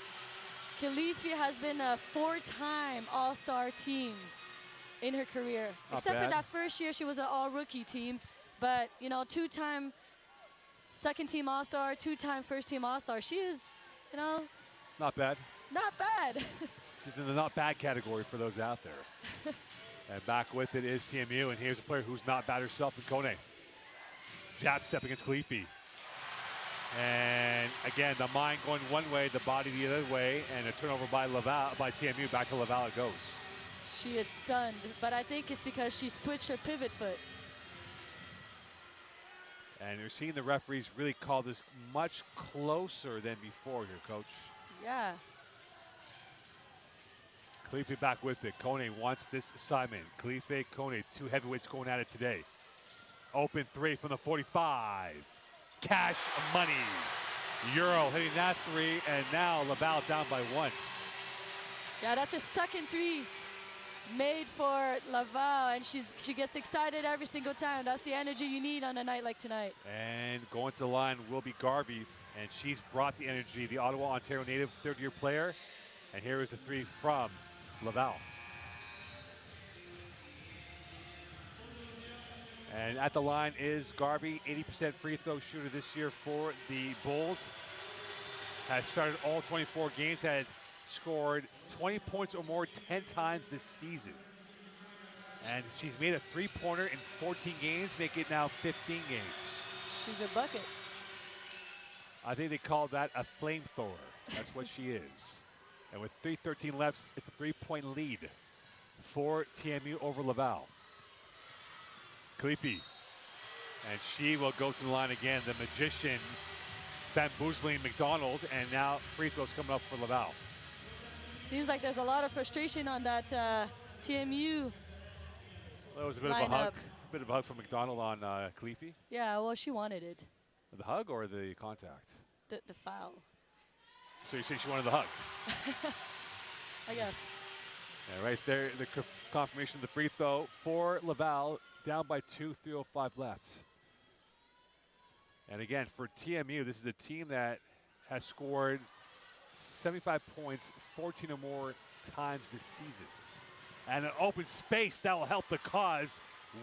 Speaker 4: Khalifi has been a 4-time All-Star team in her career.
Speaker 3: Not
Speaker 4: Except
Speaker 3: bad.
Speaker 4: for that first year, she was an all-rookie team. But, you know, 2-time second-team All-Star, 2-time first-team All-Star. She is, you know,
Speaker 3: Not bad.
Speaker 4: not bad.
Speaker 3: She's in the not bad category for those out there. And back with it is TMU, and here's a player who's not bad herself in Kone. Jab step against Khalifi. And again, the mind going one way, the body the other way, and a turnover by Laval, by TMU. Back to Laval it goes.
Speaker 4: She is stunned, but I think it's because she switched her pivot foot.
Speaker 3: And you're seeing the referees really call this much closer than before here, Coach.
Speaker 4: Yeah.
Speaker 3: Khalifi back with it. Kone wants this assignment. Khalifi, Kone, 2 heavyweights going at it today. Open 3 from the 45. Cash money. Euro hitting that 3, and now Laval down by 1.
Speaker 4: Yeah, that's a second 3 made for Laval, and she gets excited every single time. That's the energy you need on a night like tonight.
Speaker 3: And going to the line will be Garvey, and she's brought the energy. The Ottawa, Ontario native, 3rd-year player. And here is the 3 from Laval. And at the line is Garvey, 80% free throw shooter this year for the Bold. Has started all 24 games, had scored 20 points or more 10 times this season. And she's made a three-pointer in 14 games, make it now 15 games.
Speaker 4: She's a bucket.
Speaker 3: I think they call that a flamethrower. That's what she is. And with 3:13 left, it's a three-point lead for TMU over Laval. Khalifi. And she will go to the line again. The magician bamboozling McDonald. And now free throws coming up for Laval.
Speaker 4: Seems like there's a lot of frustration on that TMU.
Speaker 3: Well, it was a bit of a hug. A bit of a hug from McDonald on Khalifi.
Speaker 4: Yeah, well, she wanted it.
Speaker 3: The hug or the contact?
Speaker 4: The foul.
Speaker 3: So you think she wanted the hug?
Speaker 4: I guess.
Speaker 3: Yeah, right there, the confirmation of the free throw for Laval, down by 2, 3:05 left. And again, for TMU, this is a team that has scored 75 points 14 or more times this season. And an open space that will help the cause.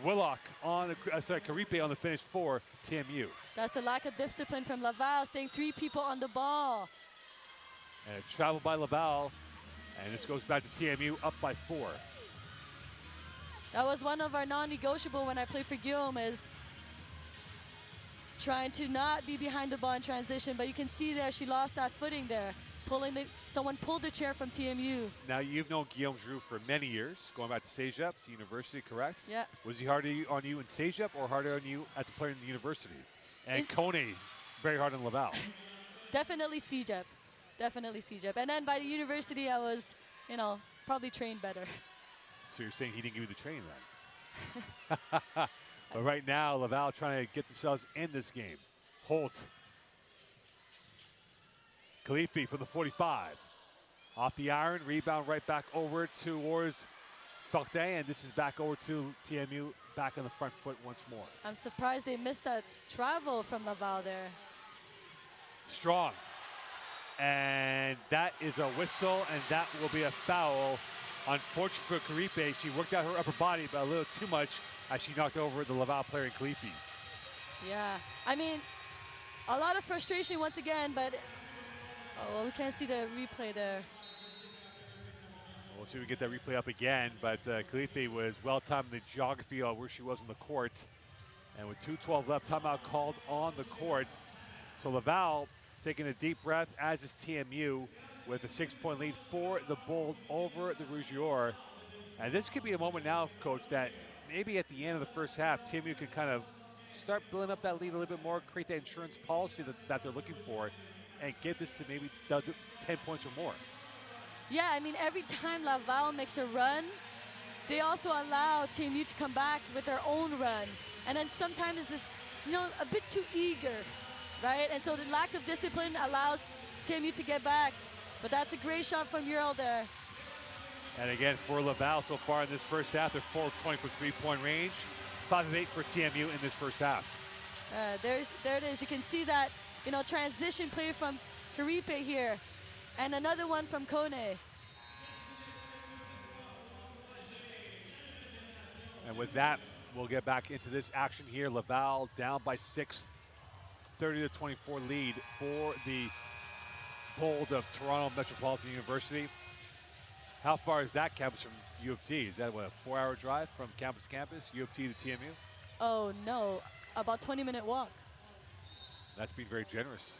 Speaker 3: Willock on Karipe on the finish for TMU.
Speaker 4: That's the lack of discipline from Laval, staying 3 people on the ball.
Speaker 3: And a travel by Laval, and this goes back to TMU up by 4.
Speaker 4: That was one of our non-negotiable when I played for Guillaume, is trying to not be behind the ball in transition, but you can see there she lost that footing there. Someone pulled the chair from TMU.
Speaker 3: Now, you've known Guillaume Giroux for many years, going back to Cégep, to university, correct?
Speaker 4: Yeah.
Speaker 3: Was he harder on you in Cégep or harder on you as a player in the university? And Kone, very hard on Laval.
Speaker 4: Definitely Cégep. Definitely Cégep. And then by the university, I was, probably trained better.
Speaker 3: So you're saying he didn't give you the training then? But right now, Laval trying to get themselves in this game. Holt. Khalifi from the 45. Off the iron, rebound right back over towards Fortin, and this is back over to TMU, back on the front foot once more.
Speaker 4: I'm surprised they missed that travel from Laval there.
Speaker 3: Strong. And that is a whistle, and that will be a foul. Unfortunately for Karipe, she worked out her upper body, but a little too much as she knocked over the Laval player in Khalifi.
Speaker 4: Yeah, I mean, a lot of frustration once again, but well, we can't see the replay there.
Speaker 3: We'll see if we get that replay up again, but Khalifi was well-timed in the geography of where she was on the court. And with 2:12 left, timeout called on the court. So Laval taking a deep breath, as is TMU, with a 6-point lead for the Bold over the Rouge. And this could be a moment now, Coach, that maybe at the end of the first half, TMU can kind of start building up that lead a little bit more, create that insurance policy that they're looking for, and get this to maybe 10 points or more.
Speaker 4: Yeah, I mean, every time Laval makes a run, they also allow TMU to come back with their own run. And then sometimes it's this, a bit too eager, right? And so the lack of discipline allows TMU to get back. But that's a great shot from Ural there.
Speaker 3: And again, for Laval so far in this first half, they're 4 of 20 for three-point range. 5 of 8 for TMU in this first half.
Speaker 4: There it is. You can see that, transition play from Karipe here. And another one from Kone.
Speaker 3: And with that, we'll get back into this action here. Laval down by 6, 30-24 lead for the Bold of Toronto Metropolitan University. How far is that campus from U of T? Is that what, a 4-hour drive from campus to campus, U of T to TMU?
Speaker 4: Oh no, about 20-minute walk.
Speaker 3: That's being very generous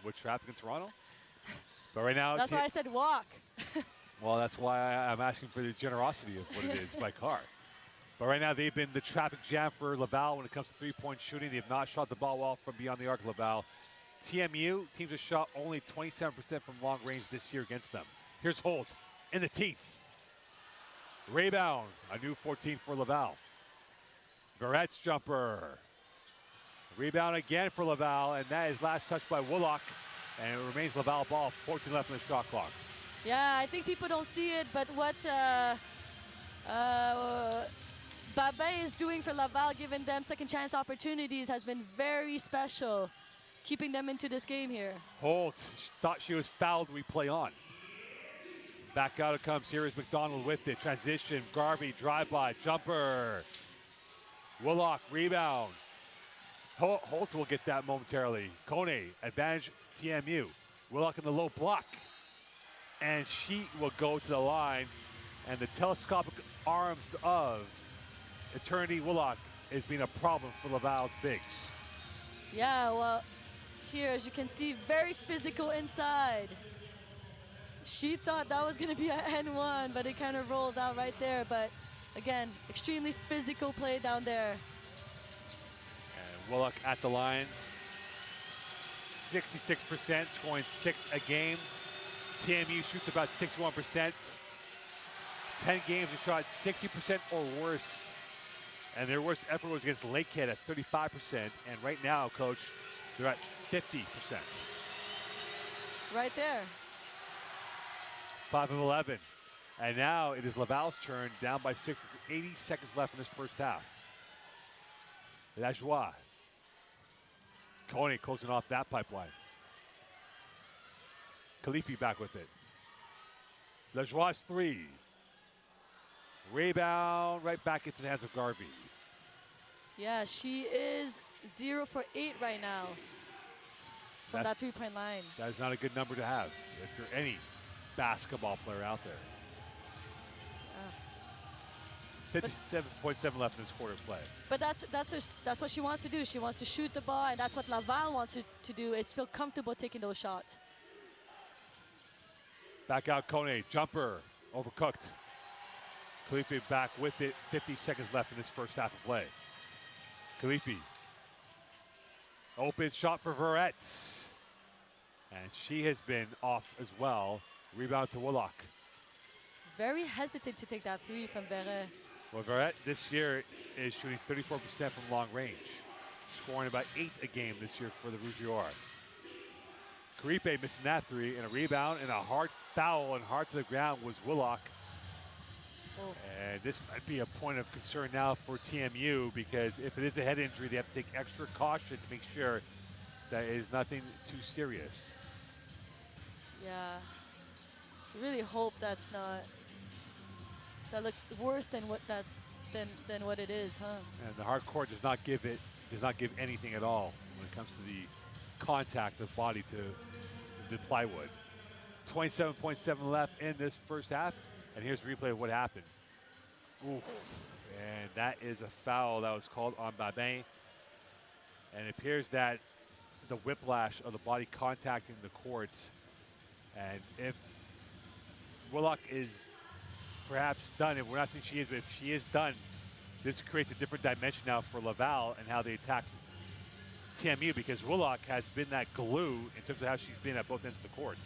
Speaker 3: with traffic in Toronto. But right now,
Speaker 4: that's why I said walk.
Speaker 3: Well, that's why I'm asking for the generosity of what it is by car. But right now, they've been the traffic jam for Laval when it comes to three-point shooting. They have not shot the ball well from beyond the arc, Laval. TMU, teams have shot only 27% from long range this year against them. Here's Holt in the teeth. Rebound, a new 14 for Laval. Veret's jumper. Rebound again for Laval, and that is last touched by Willock. And it remains Laval ball, 14 left in the shot clock.
Speaker 4: Yeah, I think people don't see it, but what Babin is doing for Laval, giving them second chance opportunities, has been very special, keeping them into this game here.
Speaker 3: Holt thought she was fouled. We play on. Back out it comes. Here is McDonald with it. Transition. Garvey, drive-by, jumper. Willock, rebound. Holt will get that momentarily. Kone, advantage TMU. Willock in the low block. And she will go to the line. And the telescopic arms of Eternity Willock has been a problem for Laval's bigs.
Speaker 4: Yeah, well, here, as you can see, very physical inside. She thought that was going to be an N1, but it kind of rolled out right there. But again, extremely physical play down there.
Speaker 3: And Willock at the line, 66%, scoring 6 a game. TMU shoots about 61%. 10 games they shot 60% or worse. And their worst effort was against Lakehead at 35%. And right now, Coach, they're at 50%.
Speaker 4: Right there.
Speaker 3: 5 of 11. And now it is Laval's turn, down by 6 with 80 seconds left in this first half. La Joie. Kone closing off that pipeline. Khalifi back with it. La Joie's 3. Rebound right back into the hands of Garvey.
Speaker 4: Yeah, she is 0 for 8 right now from that three-point line.
Speaker 3: That is not a good number to have if you're any basketball player out there. 57.7 left in this quarter play.
Speaker 4: But that's what she wants to do. She wants to shoot the ball, and that's what Laval wants her to do, is feel comfortable taking those shots.
Speaker 3: Back out Kone, jumper, overcooked. Khalifi back with it, 50 seconds left in this first half of play. Khalifi, open shot for Verrett. And she has been off as well. Rebound to Willock.
Speaker 4: Very hesitant to take that 3 from Verret.
Speaker 3: Well, Verrett this year is shooting 34% from long range, scoring about 8 a game this year for the Rougier. Karipe missing that 3, and a rebound and a hard foul and hard to the ground was Willock.
Speaker 4: Oh.
Speaker 3: And this might be a point of concern now for TMU, because if it is a head injury, they have to take extra caution to make sure that it is nothing too serious.
Speaker 4: Yeah, really hope that's not. That looks worse than what than what it is, huh?
Speaker 3: And the hard court does not give anything at all when it comes to the contact of body to the plywood. 27.7 left in this first half, and here's a replay of what happened. Oof. And that is a foul that was called on Babin. And it appears that the whiplash of the body contacting the court, and if Willock is perhaps done, if we're not saying she is, but if she is done, this creates a different dimension now for Laval and how they attack TMU, because Willock has been that glue in terms of how she's been at both ends of the court.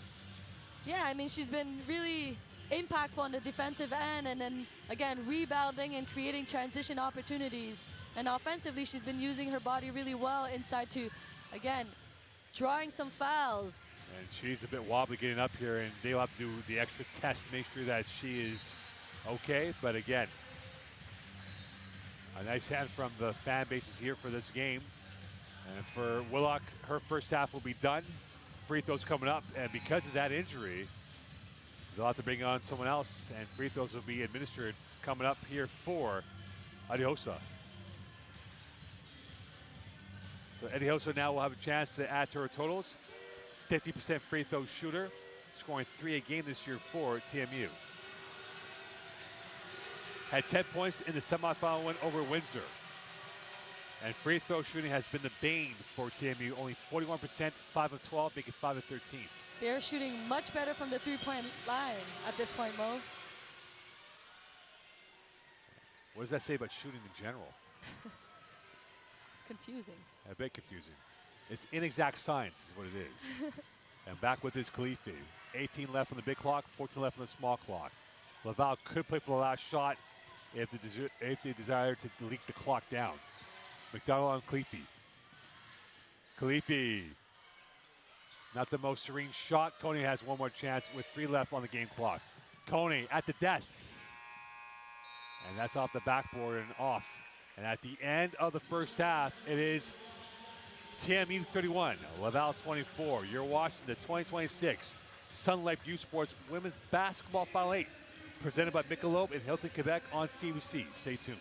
Speaker 4: Yeah, I mean, she's been really impactful on the defensive end, and then again rebounding and creating transition opportunities. And offensively, she's been using her body really well inside to, again, drawing some fouls.
Speaker 3: And she's a bit wobbly getting up here, and they'll have to do the extra test to make sure that she is okay. But again, a nice hand from the fan bases here for this game. And for Willock, her first half will be done. Free throws coming up, and because of that injury, they'll have to bring on someone else, and free throws will be administered coming up here for Adiosa. So Adiosa now will have a chance to add to her totals. 50% free throw shooter, scoring 3 a game this year for TMU. Had 10 points in the semifinal win over Windsor. And free throw shooting has been the bane for TMU. Only 41%, 5 of 12, making 5 of 13.
Speaker 4: They're shooting much better from the three-point line at this point, Mo.
Speaker 3: What does that say about shooting in general?
Speaker 4: It's confusing.
Speaker 3: A bit confusing. It's inexact science is what it is. And back with his Khalifi. 18 left on the big clock, 14 left on the small clock. Laval could play for the last shot if they desire to leak the clock down. McDonald on Khalifi. Khalifi. Not the most serene shot. Kone has one more chance with 3 left on the game clock. Kone at the death. And that's off the backboard and off. And at the end of the first half, it is TMU 31, Laval 24. You're watching the 2026 Sun Life Youth Sports Women's Basketball Final 8, presented by Michelob in Hilton, Quebec on CBC. Stay tuned.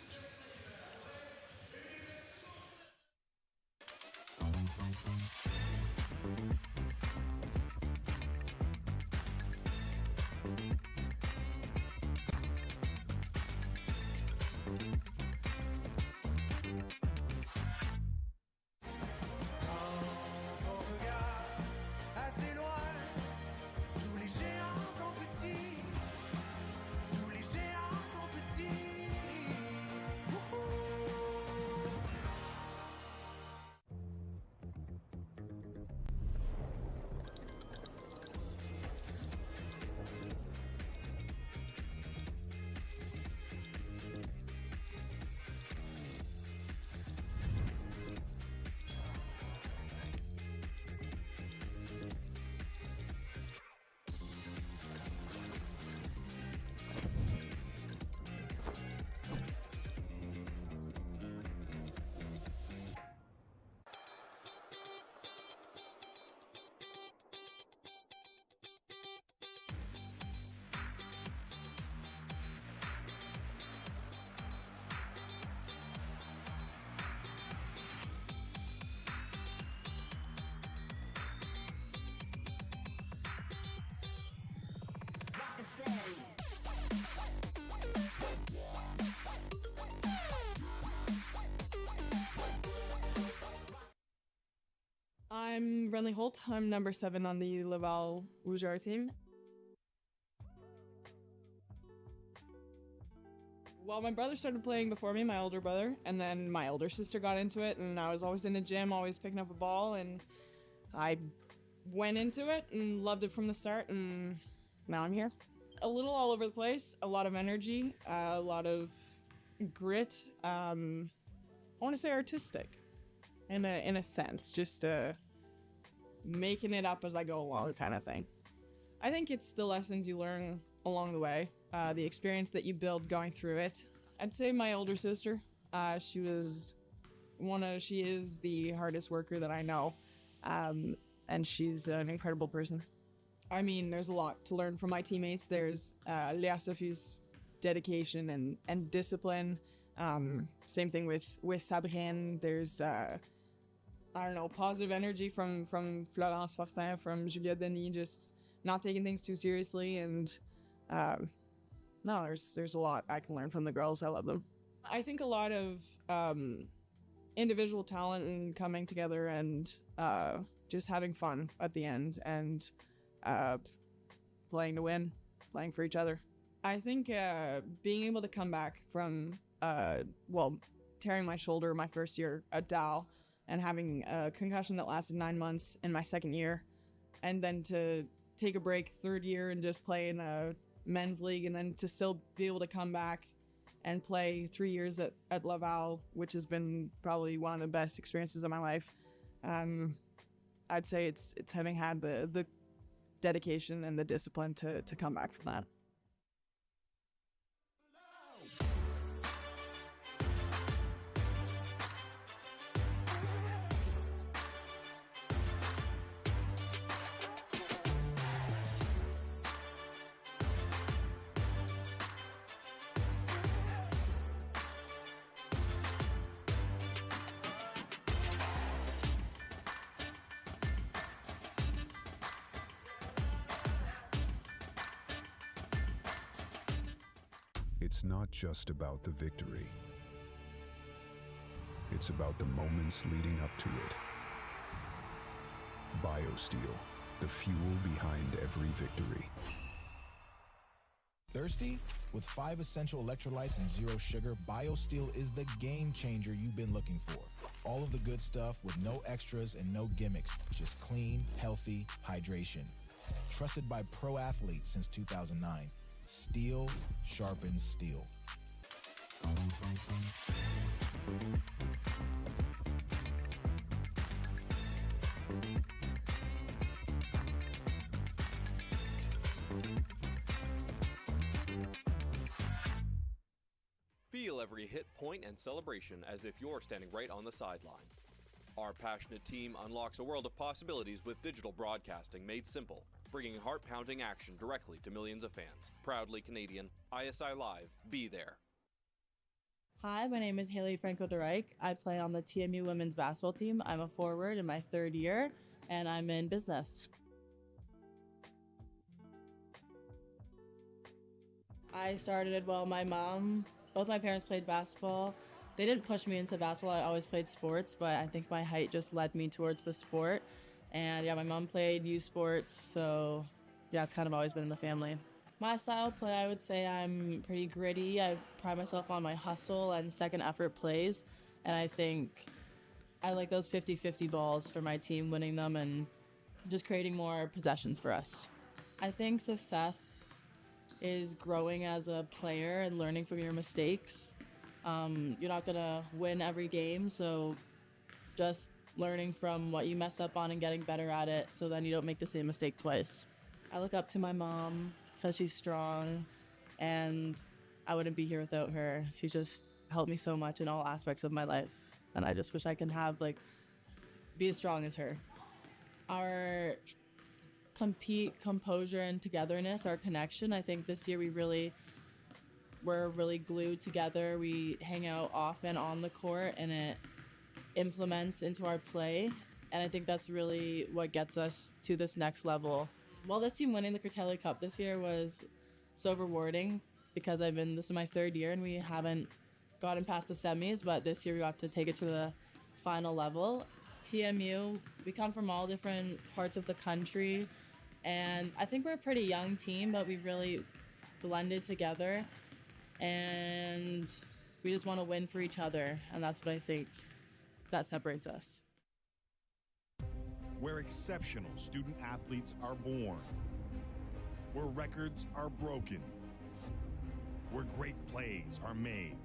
Speaker 11: I'm Brenly Holt. I'm number 7 on the Laval Rouge team. Well, my brother started playing before me, my older brother, and then my older sister got into it, and I was always in the gym, always picking up a ball, and I went into it and loved it from the start, and now I'm here. A little all over the place, a lot of energy, a lot of grit. I want to say artistic, in a sense, just making it up as I go along kind of thing. I think it's the lessons you learn along the way, the experience that you build going through it. I'd say my older sister, she is the hardest worker that I know, and she's an incredible person. I mean, there's a lot to learn from my teammates. There's Léa Sophie's dedication and discipline. Same thing with Sabrine. There's positive energy from Florence Fortin, from Juliette Denis, just not taking things too seriously, and there's a lot I can learn from the girls. I love them. I think a lot of individual talent and coming together and just having fun at the end and playing to win, playing for each other. I think being able to come back from tearing my shoulder my first year at Dow and having a concussion that lasted 9 months in my second year, and then to take a break third year and just play in a men's league, and then to still be able to come back and play 3 years at Laval, which has been probably one of the best experiences of my life. I'd say it's having had the dedication and the discipline to come back from that.
Speaker 8: It's not just about the victory. It's about the moments leading up to it. BioSteel, the fuel behind every victory.
Speaker 7: Thirsty? With 5 essential electrolytes and 0 sugar, BioSteel is the game changer you've been looking for. All of the good stuff with no extras and no gimmicks. Just clean, healthy hydration. Trusted by pro athletes since 2009. Steel sharpens steel.
Speaker 9: Feel every hit, point, and celebration as if you're standing right on the sideline. Our passionate team unlocks a world of possibilities with digital broadcasting made simple, bringing heart-pounding action directly to millions of fans. Proudly Canadian, ISI Live, be there.
Speaker 12: Hi, my name is Haley Franco-Derike. I play on the TMU women's basketball team. I'm a forward in my 3rd year, and I'm in business. I started, both my parents played basketball. They didn't push me into basketball. I always played sports, but I think my height just led me towards the sport. And my mom played youth sports, so it's kind of always been in the family. My style of play, I would say I'm pretty gritty. I pride myself on my hustle and second effort plays, and I think I like those 50-50 balls for my team, winning them and just creating more possessions for us. I think success is growing as a player and learning from your mistakes. You're not gonna win every game, so just learning from what you mess up on and getting better at it so then you don't make the same mistake twice. I look up to my mom because she's strong, and I wouldn't be here without her. She just helped me so much in all aspects of my life, and I just wish I can be as strong as her. Our composure and togetherness, our connection, I think this year we're really glued together. We hang out often on the court, and it implements into our play, and I think that's really what gets us to this next level. Well, this team winning the Critelli Cup this year was so rewarding because this is my 3rd year and we haven't gotten past the semis, but this year we got to take it to the final level. TMU, we come from all different parts of the country, and I think we're a pretty young team, but we've really blended together, and we just want to win for each other, and that's what I think that separates us.
Speaker 13: Where exceptional student athletes are born, where records are broken, where great plays are made,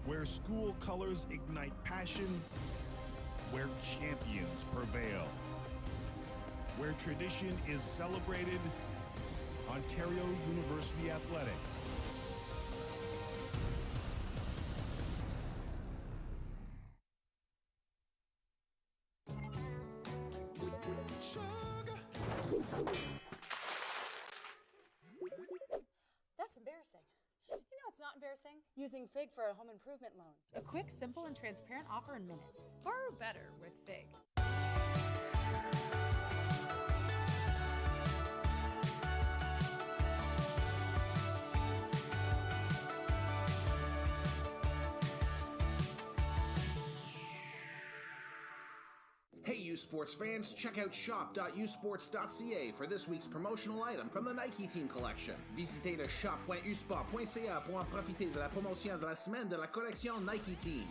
Speaker 13: where school colors ignite passion, where champions prevail, where tradition is celebrated, Ontario University Athletics.
Speaker 14: That's embarrassing. You know it's not embarrassing? Using FIG for a home improvement loan. A quick, simple, and transparent offer in minutes. Borrow better with FIG.
Speaker 2: Hey, U Sports fans, check out shop.usports.ca for this week's promotional item from the Nike Team Collection. Visitez le shop.usport.ca pour en profiter de la promotion de la semaine de la collection Nike Team.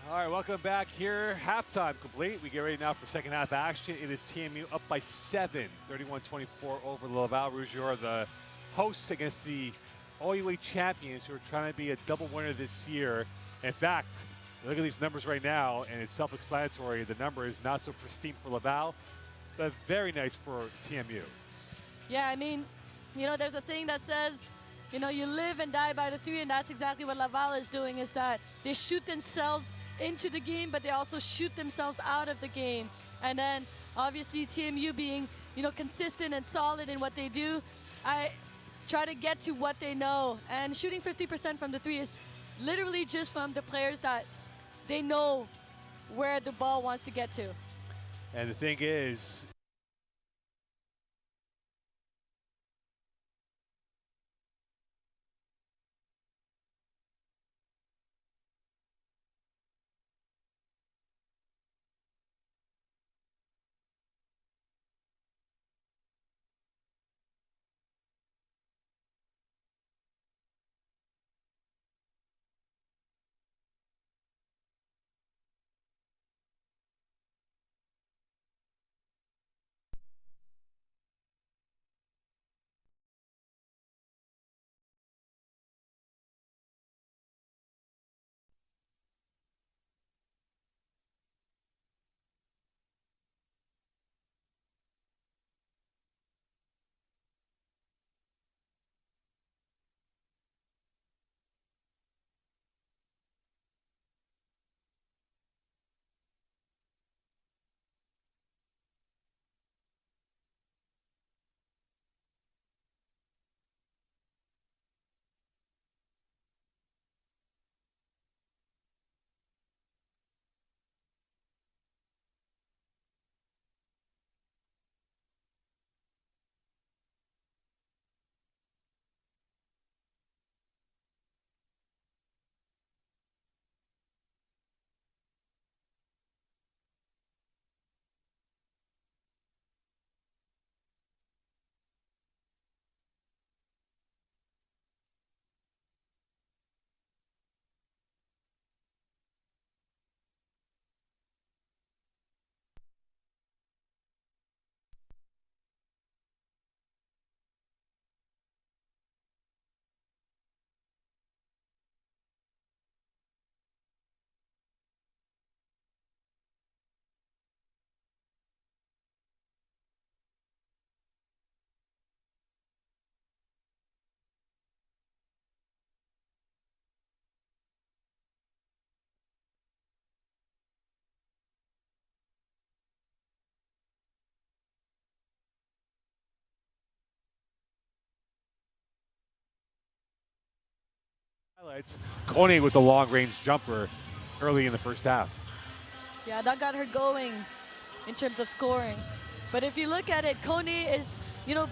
Speaker 3: All right, welcome back here. Halftime complete. We get ready now for second half action. It is TMU up by 7, 31-24 over the Laval Rouge, the hosts against the OUA champions who are trying to be a double winner this year. In fact, look at these numbers right now, and it's self-explanatory. The number is not so pristine for Laval, but very nice for TMU.
Speaker 4: Yeah, I mean, you know, there's a saying that says, you know, you live and die by the 3, and that's exactly what Laval is doing, is that they shoot themselves into the game, but they also shoot themselves out of the game. And then obviously TMU being, you know, consistent and solid in what they do, I try to get to what they know. And shooting 50% from the 3 is literally just from the players that they know where the ball wants to get to.
Speaker 3: And the thing is, Highlights. Kone with the long-range jumper early in the first half.
Speaker 4: Yeah, that got her going in terms of scoring. But if you look at it, Kone is,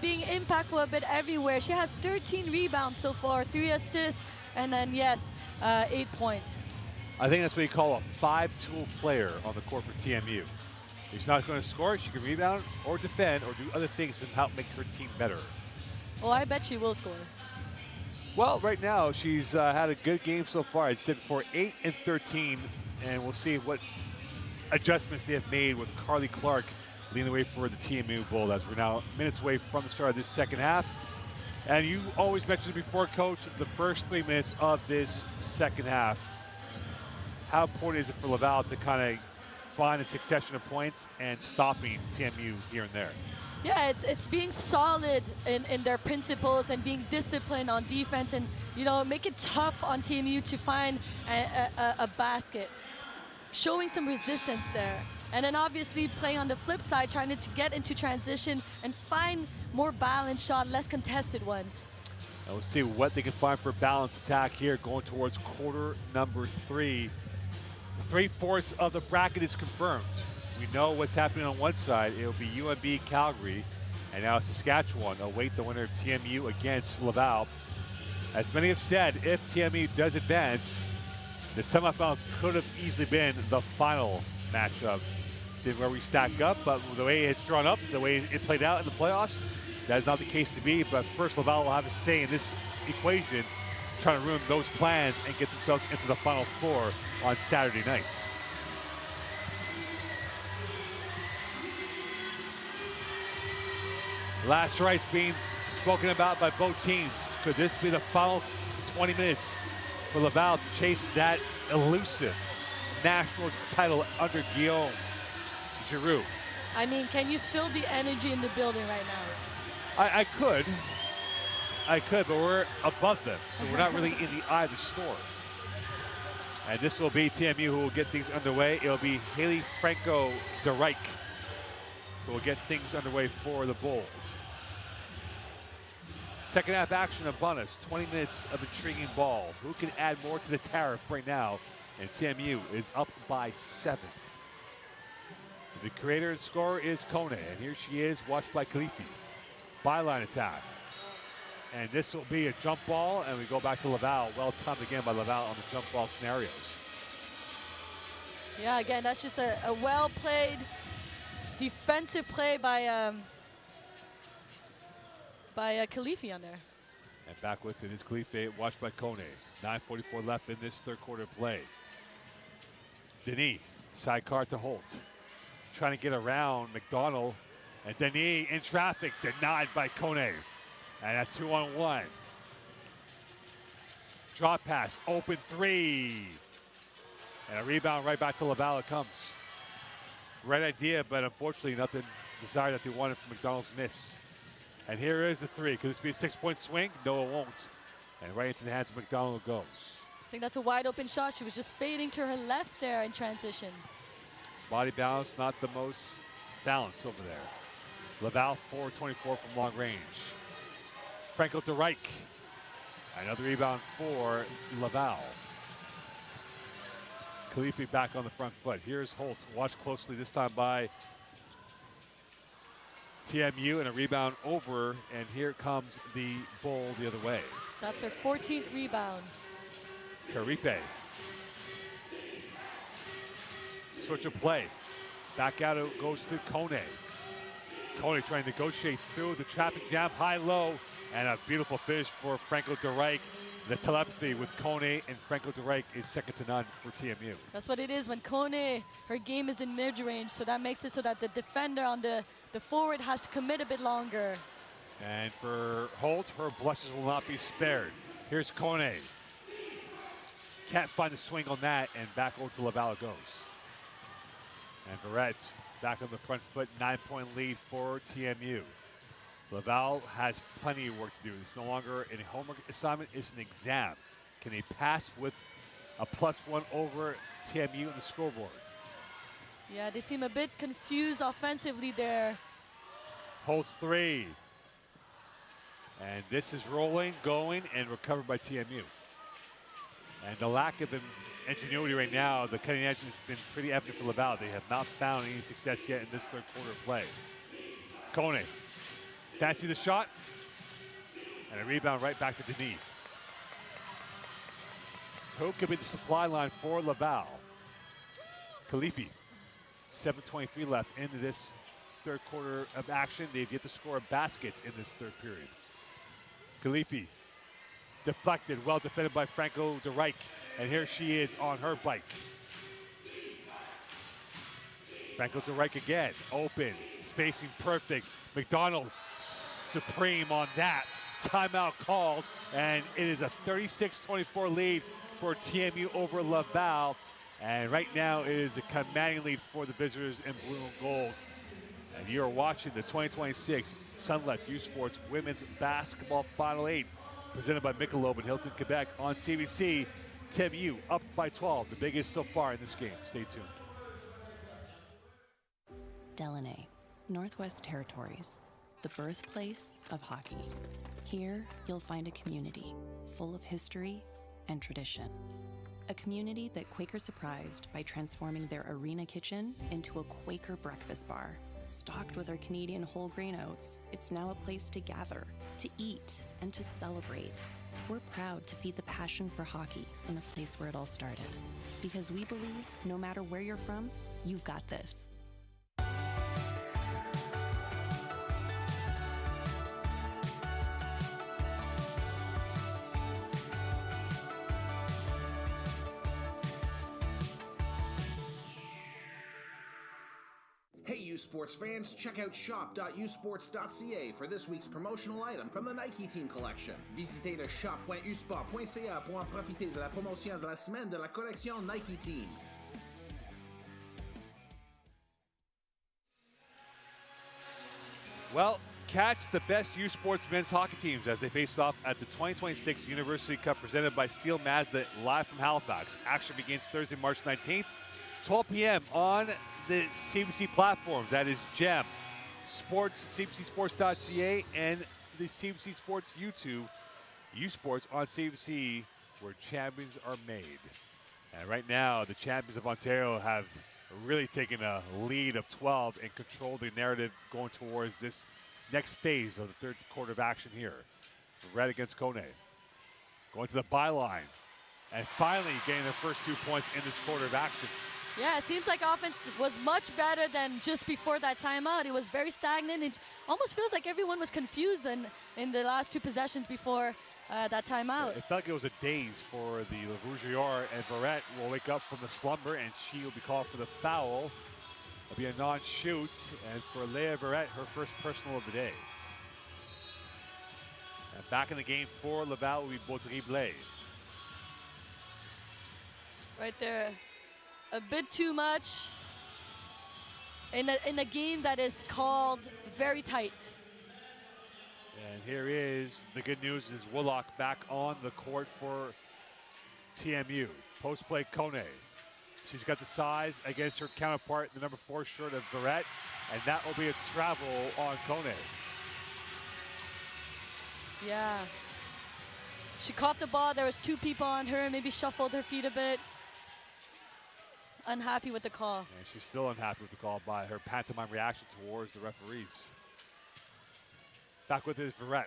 Speaker 4: being impactful a bit everywhere. She has 13 rebounds so far, 3 assists, and then, 8 points.
Speaker 3: I think that's what you call a five-tool player on the court for TMU. If she's not going to score, she can rebound or defend or do other things to help make her team better.
Speaker 4: Oh, I bet she will score.
Speaker 3: Well, right now, she's had a good game so far. It's set for 8 and 13, and we'll see what adjustments they have made with Carly Clark leading the way for the TMU Bold as we're now minutes away from the start of this second half. And you always mentioned before, Coach, the first 3 minutes of this second half. How important is it for Laval to kind of find a succession of points and stopping TMU here and there?
Speaker 4: Yeah, it's being solid in their principles and being disciplined on defense and, make it tough on TMU to find a basket. Showing some resistance there. And then obviously playing on the flip side, trying to get into transition and find more balanced shot, less contested ones.
Speaker 3: And we'll see what they can find for balanced attack here going towards quarter number 3. 3/4 of the bracket is confirmed. We know what's happening on one side. It'll be UNB Calgary, and now Saskatchewan await the winner of TMU against Laval. As many have said, if TMU does advance, the semifinals could have easily been the final matchup where we stack up, but the way it's drawn up, the way it played out in the playoffs, that is not the case to be. But first, Laval will have a say in this equation, trying to ruin those plans and get themselves into the Final Four on Saturday nights. Last rites being spoken about by both teams. Could this be the final 20 minutes for Laval to chase that elusive national title under Guillaume Giroux?
Speaker 4: I mean, can you feel the energy in the building right now?
Speaker 3: I could, but we're above them, so we're not really in the eye of the storm. And this will be TMU who will get things underway. It'll be Haley Franco-de Rijk who will get things underway for the Bulls. Second half action upon us, 20 minutes of intriguing ball. Who can add more to the tariff right now? And TMU is up by 7. The creator and scorer is Kone, and here she is, watched by Kalifi. Byline attack. And this will be a jump ball, and we go back to Laval. Well timed again by Laval on the jump ball scenarios.
Speaker 4: Yeah, again, that's just a well-played defensive play by Kalifi on there.
Speaker 3: And back with it is Kalifi, watched by Kone. 9:44 left in this third quarter play. Denis, sidecar to Holt. Trying to get around McDonald. And Denis in traffic, denied by Kone. And a 2-on-1. Drop pass, open 3. And a rebound right back to Laval it comes. Right idea, but unfortunately nothing desired that they wanted from McDonald's miss. And here is the 3. Could this be a 6-point swing? No, it won't. And right into the hands of McDonald it goes.
Speaker 4: I think that's a wide open shot. She was just fading to her left there in transition.
Speaker 3: Body balance, not the most balanced over there. Laval 4-24 from long range. Franco-de Rijk. Another rebound for Laval. Kalifi back on the front foot. Here's Holt, watched closely this time by TMU, and a rebound over, and here comes the Bold the other way.
Speaker 4: That's her 14th rebound.
Speaker 3: Caripe. Switch of play. Back out it goes to Kone. Kone trying to negotiate through the traffic jam, high-low, and a beautiful finish for Franco-de Rijk. The telepathy with Kone and Franco-de Rijk is second to none for TMU.
Speaker 4: That's what it is when Kone, her game is in mid-range, so that makes it so that the defender on the forward has to commit a bit longer.
Speaker 3: And for Holt, her blushes will not be spared. Here's Kone. Can't find the swing on that, and back over to Laval it goes. And Barrett back on the front foot, 9-point lead for TMU. Laval has plenty of work to do. It's no longer a homework assignment, it's an exam. Can they pass with a +1 over TMU on the scoreboard?
Speaker 4: Yeah, they seem a bit confused offensively there.
Speaker 3: Holt's 3. And this is rolling, going, and recovered by TMU. And the lack of ingenuity right now, the cutting edge has been pretty evident for Laval. They have not found any success yet in this third quarter of play. Kone, fancy the shot, and a rebound right back to Denis. Who could be the supply line for Laval? Khalifi, 7:23 left into this third quarter of action. They've yet to score a basket in this third period. Khalifi, deflected, well defended by Franco de Rijk, and here she is on her bike. Franco de Rijk again, open, spacing perfect. McDonald, supreme on that. Timeout called, and it is a 36-24 lead for TMU over Laval. And right now it is the commanding lead for the visitors in blue and gold. And you're watching the 2026 Sun Life U Sports Women's Basketball Final 8, presented by Michelob in Hilton, Quebec on CBC. TMU up by 12, the biggest so far in this game. Stay tuned.
Speaker 10: Delaney, Northwest Territories, the birthplace of hockey. Here, you'll find a community full of history and tradition. A community that Quaker surprised by transforming their arena kitchen into a Quaker breakfast bar. Stocked with our Canadian whole grain oats, it's now a place to gather, to eat, and to celebrate. We're proud to feed the passion for hockey in the place where it all started. Because we believe no matter where you're from, you've got this.
Speaker 2: Hey U Sports fans, check out shop.usports.ca for this week's promotional item from the Nike Team Collection. Visitez le shop.usport.ca pour en profiter de la promotion de la semaine de la collection Nike Team.
Speaker 3: Well, catch the best U Sports men's hockey teams as they face off at the 2026 University Cup presented by Steel Mazda live from Halifax. Action begins Thursday, March 19th, 12 p.m. on the CBC platforms. That is GEM, Sports, CBCSports.ca, and the CBC Sports YouTube, U Sports on CBC, where champions are made. And right now, the champions of Ontario have really taken a lead of 12 and control the narrative going towards this next phase of the third quarter of action here. Red against Kone. Going to the byline. And finally getting their first 2 points in this quarter of action.
Speaker 4: Yeah, it seems like offense was much better than just before that timeout. It was very stagnant. It almost feels like everyone was confused in the last two possessions before that timeout.
Speaker 3: It felt like it was a daze for the Rougier, and Verrett will wake up from the slumber, and she will be called for the foul. It'll be a non-shoot, and for Leah Verrett, her first personal of the day. And back in the game for Laval will be Baudry-Blais.
Speaker 4: Right there. A bit too much in a game that is called very tight.
Speaker 3: And here is the good news is Willock back on the court for TMU. Post play Kone. She's got the size against her counterpart, the number 4 shirt of Verrett, and that will be a travel on Kone.
Speaker 4: Yeah. She caught the ball. There was 2 people on her, maybe shuffled her feet a bit. Unhappy with the call.
Speaker 3: And she's still unhappy with the call by her pantomime reaction towards the referees. Back with it is Verrett.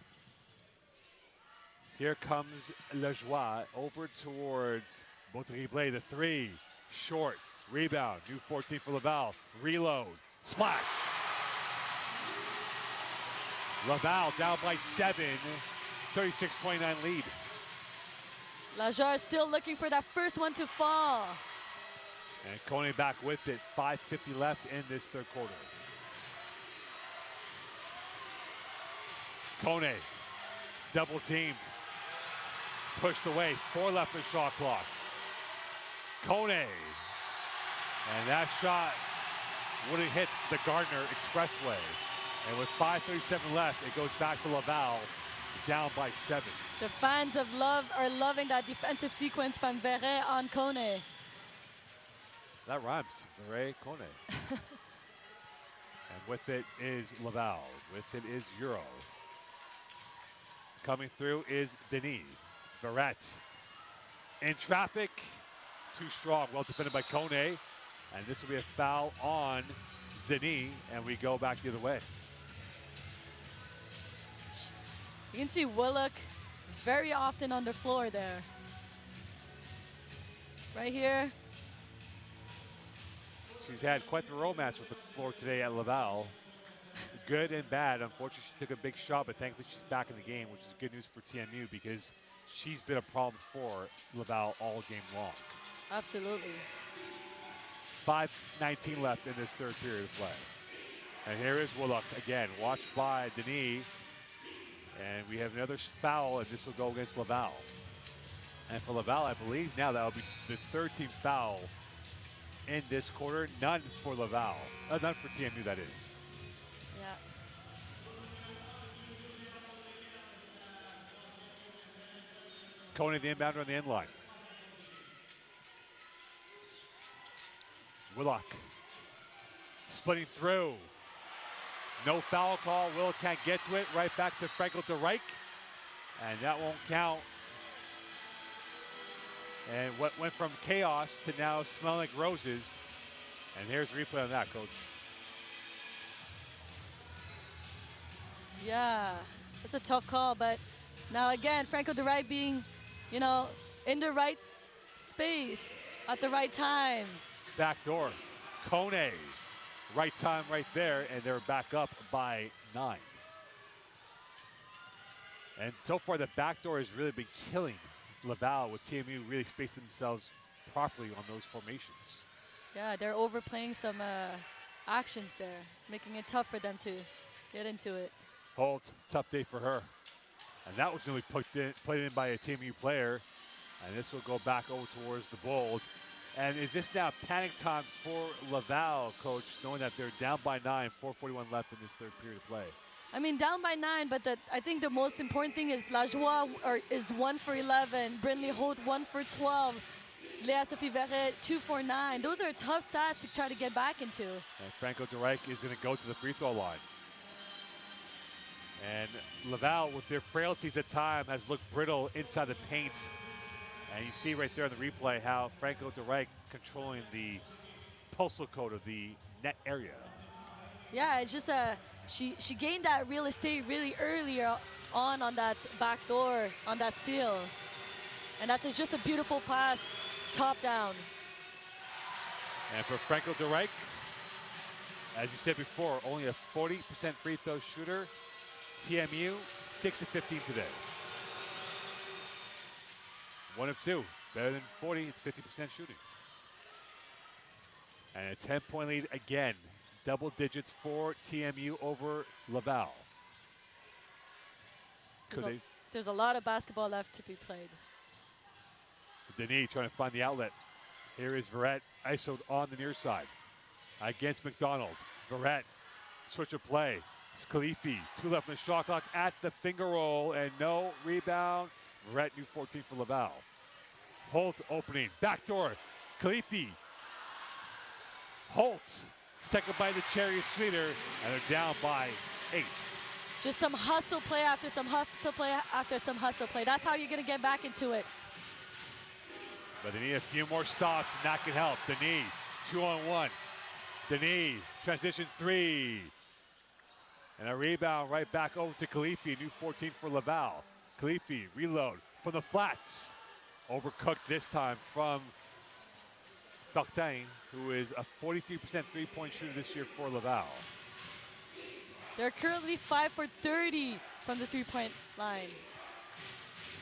Speaker 3: Here comes Lejoie over towards Baudry-Blais, the 3. Short. Rebound. New 14 for Laval. Reload. Splash. Laval down by 7. 36-29 lead.
Speaker 4: Lajar still looking for that first one to fall.
Speaker 3: And Kone back with it. 5:50 left in this third quarter. Kone, double teamed. Pushed away. 4 left in shot clock. Kone. And that shot would have hit the Gardner Expressway. And with 5:37 left, it goes back to Laval, down by 7.
Speaker 4: The fans of Love are loving that defensive sequence from Verret on Kone.
Speaker 3: That rhymes. Verret, Kone. And with it is Laval. With it is Euro. Coming through is Denis. Verret In traffic, too strong. Well defended by Kone. And this will be a foul on Denis, and we go back the other way.
Speaker 4: You can see Willock very often on the floor there. Right here.
Speaker 3: She's had quite the romance with the floor today at Laval. Good and bad. Unfortunately, she took a big shot, but thankfully she's back in the game, which is good news for TMU because she's been a problem for Laval all game long.
Speaker 4: Absolutely.
Speaker 3: 5:19 left in this third period of play. And here is Willock again, watched by Denis. And we have another foul, and this will go against Laval. And for Laval, I believe now that will be the 13th foul in this quarter. None for Laval. None for TMU, that is.
Speaker 4: Yeah.
Speaker 3: Kone, the inbounder on the end line. Willock splitting through. No foul call. Willock can't get to it. Right back to Franco de Rijk. And that won't count. And what went from chaos to now smelling like roses. And here's a replay on that, Coach.
Speaker 4: Yeah, it's a tough call, but now again, Franco de Rijk being, you know, in the right space at the right time.
Speaker 3: Back door. Kone. Right time right there, and they're back up by 9. And so far, the backdoor has really been killing Laval with TMU really spacing themselves properly on those formations.
Speaker 4: Yeah, they're overplaying some actions there, making it tough for them to get into it.
Speaker 3: Holt, tough day for her. And that was really played in by a TMU player. And this will go back over towards the Bold. And is this now panic time for Laval, Coach, knowing that they're down by 9, 4:41 left in this third period of play?
Speaker 4: I mean, down by 9, but I think the most important thing is Lajoie is 1 for 11, Brindley Holt 1 for 12, Léa Sophie Verret 2 for 9. Those are tough stats to try to get back into.
Speaker 3: And Franco de Rijk is going to go to the free throw line. And Laval, with their frailties at time, has looked brittle inside the paint. And you see right there in the replay how Franco de Rijk controlling the postal code of the net area.
Speaker 4: Yeah, it's just she gained that real estate really early on that back door, on that seal. And that's just a beautiful pass, top down.
Speaker 3: And for Franco de Rijk, as you said before, only a 40% free throw shooter. TMU, 6 of 15 today. 1 of 2, better than 40, it's 50% shooting. And a 10-point lead again, double digits for TMU over Laval.
Speaker 4: There's a lot of basketball left to be played.
Speaker 3: Denis trying to find the outlet. Here is Verret, isoed on the near side against McDonald. Verret, switch of play. Scalifi, 2 left in the shot clock at the finger roll, and no rebound. Verret, new 14 for Laval. Holt opening, backdoor, Khalifi. Holt, second by the cherry is sweeter, and they're down by 8.
Speaker 4: Just some hustle play after some hustle play after some hustle play. That's how you're going to get back into it.
Speaker 3: But they need a few more stops, and that can help. Denis, 2-on-1. Denis, transition 3. And a rebound right back over to Khalifi, new 14 for Laval. Khalifi, reload from the flats. Overcooked this time from Fortin, who is a 43% three-point shooter this year for Laval.
Speaker 4: They're currently 5 for 30 from the three-point line.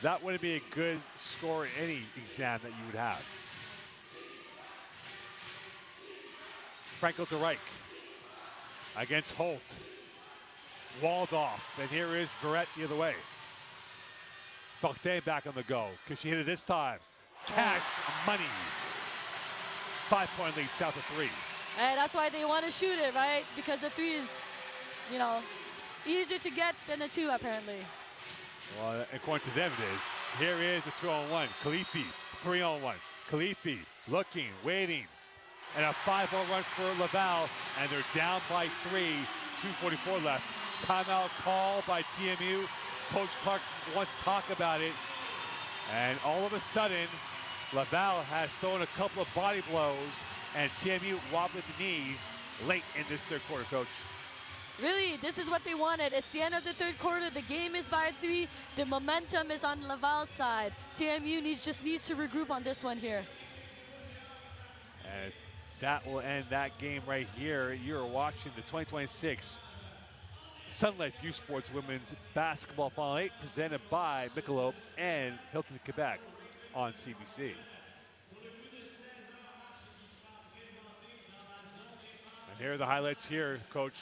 Speaker 3: That wouldn't be a good score in any exam that you would have. Franco de Rijk against Holt. Walled off, and here is Verret the other way. Fortin back on the go. Can she hit it this time? Cash money. 5-point lead, south of 3.
Speaker 4: And that's why they want to shoot it, right? Because the 3 is, you know, easier to get than the 2, apparently.
Speaker 3: Well, according to them it is. Here is a 2-on-1. Khalifi, 3-on-1. Khalifi looking, waiting. And a 5-0 run for Laval, and they're down by 3. 2:44 left. Timeout call by TMU. Coach Clark wants to talk about it. And all of a sudden, Laval has thrown a couple of body blows, and TMU wobbled the knees late in this third quarter, Coach.
Speaker 4: Really, this is what they wanted. It's the end of the third quarter. The game is by 3. The momentum is on Laval's side. TMU just needs to regroup on this one here.
Speaker 3: And that will end that game right here. You're watching the 2026 Sun Life Youth Sports Women's Basketball Final 8 presented by Michelob and Hilton Quebec on CBC. And here are the highlights here, Coach.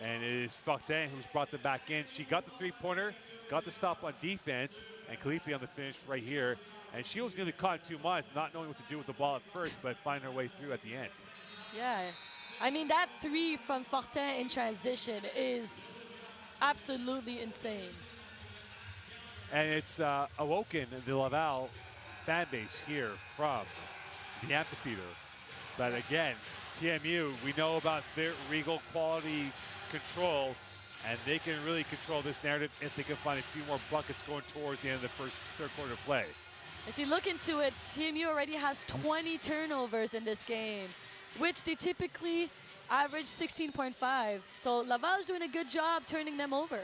Speaker 3: And it is Fortin who's brought them back in. She got the three-pointer, got the stop on defense, and Khalifi on the finish right here. And she was nearly caught in 2 months, not knowing what to do with the ball at first, but finding her way through at the end.
Speaker 4: Yeah, I mean, that 3 from Fortin in transition is absolutely insane.
Speaker 3: And it's awoken the Laval fan base here from the amphitheater. But again, TMU, we know about their regal quality control, and they can really control this narrative if they can find a few more buckets going towards the end of the third quarter play.
Speaker 4: If you look into it, TMU already has 20 turnovers in this game, which they typically average 16.5. So Laval is doing a good job turning them over.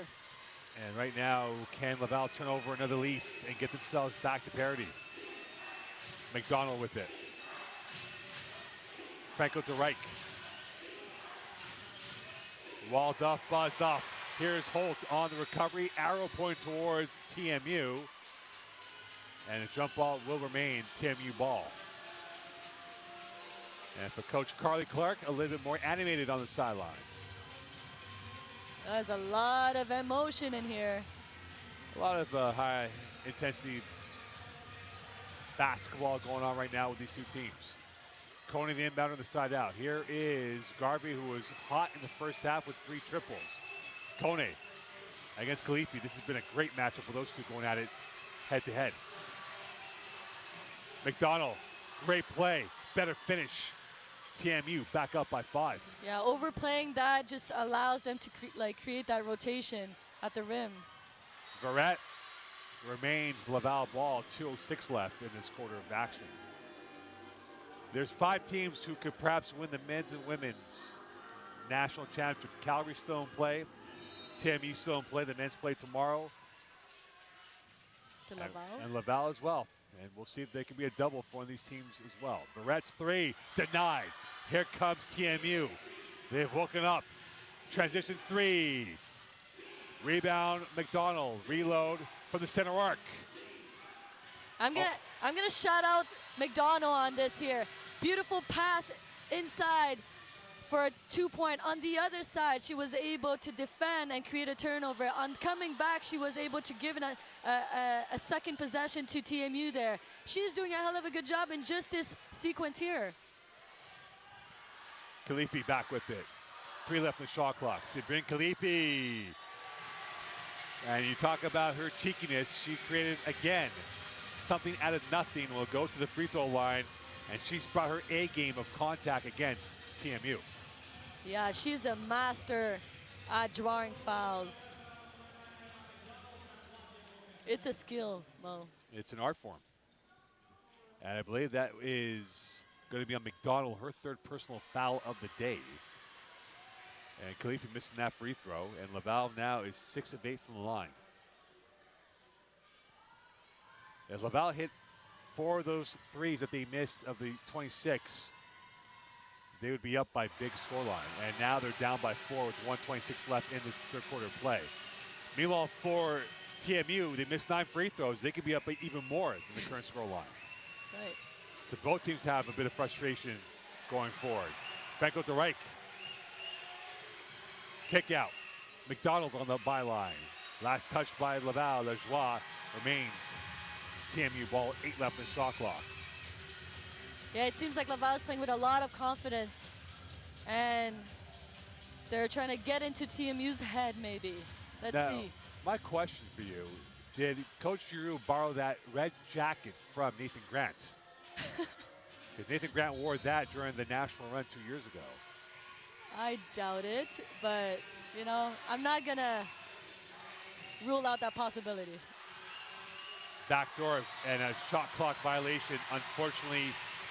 Speaker 3: And right now, can Laval turn over another leaf and get themselves back to parity? McDonald with it. Franco de Rijk. Walled up, buzzed off. Here's Holt on the recovery. Arrow point towards TMU. And the jump ball will remain TMU ball. And for Coach Carly Clark, a little bit more animated on the sidelines.
Speaker 4: There's a lot of emotion in here.
Speaker 3: A lot of high intensity basketball going on right now with these two teams. Coney the inbound on the side out. Here is Garvey, who was hot in the first half with 3 triples. Coney against Khalifi. This has been a great matchup for those two going at it head to head. McDonald, great play, better finish. TMU back up by 5.
Speaker 4: Yeah, overplaying that just allows them to create that rotation at the rim.
Speaker 3: Verrett remains Laval ball. 2:06 left in this quarter of action. There's 5 teams who could perhaps win the men's and women's national championship. Calgary still in play. TMU still in play. The men's play tomorrow. And Laval as well. And we'll see if they can be a double for one of these teams as well. Verrett's 3 denied. Here comes TMU. They've woken up. Transition 3. Rebound McDonald. Reload from the center arc.
Speaker 4: I'm gonna shout out McDonald on this here. Beautiful pass inside for a 2-point. On the other side, she was able to defend and create a turnover. On coming back, she was able to give a second possession to TMU there. She's doing a hell of a good job in just this sequence here.
Speaker 3: Khalifi back with it. 3 left in the shot clock. Sabine Khalifi. And you talk about her cheekiness. She created, again, something out of nothing. Will go to the free throw line, and she's brought her A game of contact against TMU.
Speaker 4: Yeah, she's a master at drawing fouls. It's a skill, Mo.
Speaker 3: It's an art form. And I believe that is going to be on McDonald, her 3rd personal foul of the day. And Khalifi missing that free throw, and Laval now is 6 of 8 from the line. As Laval hit 4 of those threes that they missed of the 26, they would be up by big scoreline. And now they're down by 4 with 1:26 left in this third quarter play. Meanwhile, for TMU, they missed 9 free throws. They could be up by even more than the current scoreline.
Speaker 4: Right.
Speaker 3: So both teams have a bit of frustration going forward. Franco de Rijk. Kick out. McDonald on the byline. Last touch by Laval. Lajoie remains TMU ball. 8 left in shot clock.
Speaker 4: Yeah, it seems like Laval is playing with a lot of confidence. And they're trying to get into TMU's head, maybe. Let's see.
Speaker 3: My question for you, did Coach Giroux borrow that red jacket from Nathan Grant? Because Nathan Grant wore that during the national run 2 years ago.
Speaker 4: I doubt it, but, you know, I'm not going to rule out that possibility.
Speaker 3: backdoor and a shot clock violation. Unfortunately,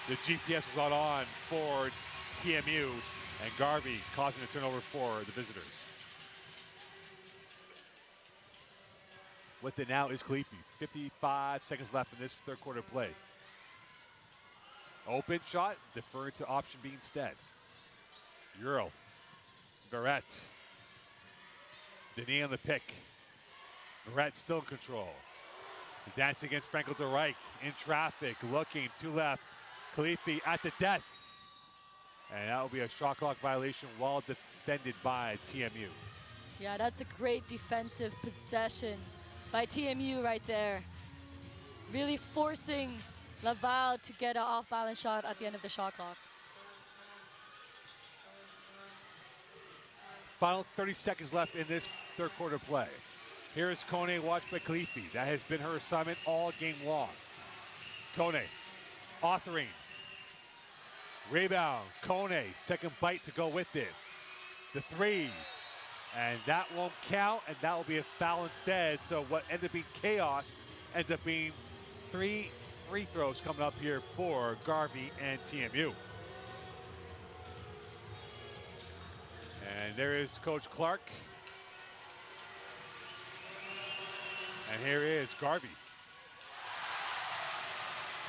Speaker 3: the GPS was not on for TMU, and Garvey causing a turnover for the visitors. With it now is Khalifi. 55 seconds left in this third quarter play. Open shot, deferred to option B instead. Euro. Verrett. Denis on the pick. Verrett still in control. Dancing against Franco de Rijk in traffic, looking to left. Khalifi at the death. And that will be a shot clock violation, well defended by TMU.
Speaker 4: Yeah, that's a great defensive possession by TMU right there. Really forcing Laval to get an off-balance shot at the end of the shot clock.
Speaker 3: Final 30 seconds left in this third quarter play. Here is Kone watched by Khalifi. That has been her assignment all game long. Kone authoring. Rebound, Kone, second bite to go with it. The three, and that won't count, and that will be a foul instead. So what ended up being chaos ends up being 3 free throws coming up here for Garvey and TMU. And there is Coach Clark. And here is Garvey.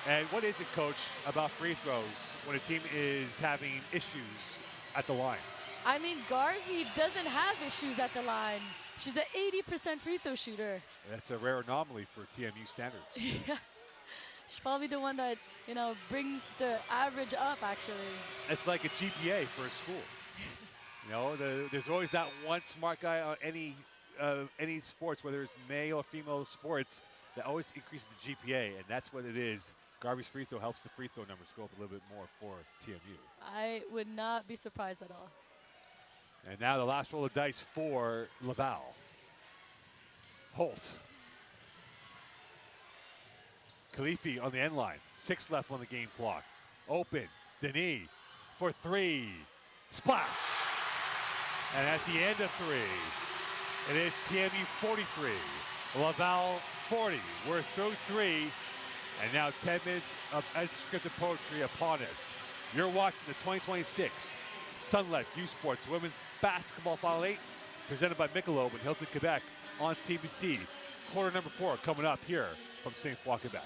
Speaker 3: And what is it, Coach, about free throws when a team is having issues at the line?
Speaker 4: I mean, Garvey doesn't have issues at the line. She's an 80% free throw shooter.
Speaker 3: That's a rare anomaly for TMU standards.
Speaker 4: Yeah. She's probably the one that, you know, brings the average up, actually.
Speaker 3: It's like a GPA for a school. You know, there's always that one smart guy on any sports, whether it's male or female sports, that always increases the GPA, and that's what it is. Garvey's free throw helps the free throw numbers go up a little bit more for TMU.
Speaker 4: I would not be surprised at all.
Speaker 3: And now the last roll of dice for Laval. Holt. Khalifi on the end line. 6 left on the game clock. Open. Denis for 3. Splash. And at the end of 3, it is TMU 43. Laval 40. We're through 3. And now 10 minutes of unscripted poetry upon us. You're watching the 2026 Sunlight U Sports Women's Basketball Final 8, presented by Michelob in Hilton, Quebec on CBC. Quarter number 4 coming up here from St. Foy, Quebec.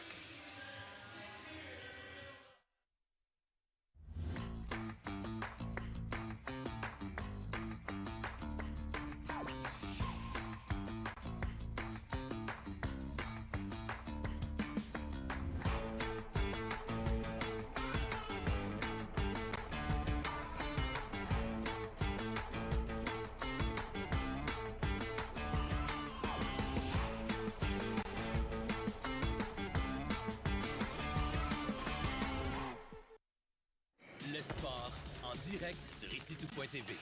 Speaker 15: Le sport en direct sur ICTout.tv.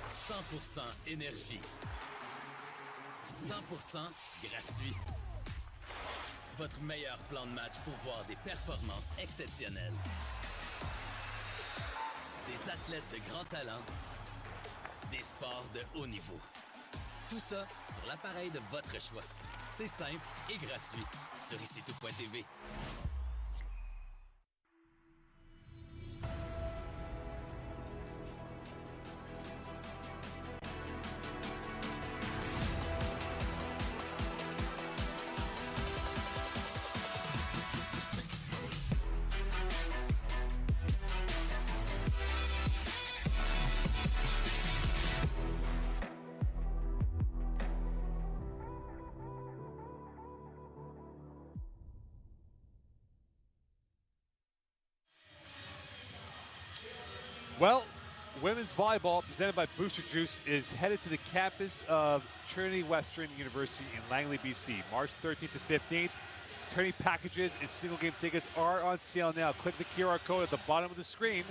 Speaker 15: 100% énergie. 100% gratuit. Votre meilleur plan de match pour voir des performances exceptionnelles. Des athlètes de grand talent. Des sports de haut niveau. Tout ça sur l'appareil de votre choix. C'est simple et gratuit sur ICTout.tv.
Speaker 3: Well, women's volleyball presented by Booster Juice is headed to the campus of Trinity Western University in Langley, BC, March 13th to 15th. Trinity packages and single game tickets are on sale now. Click the QR code at the bottom of the screen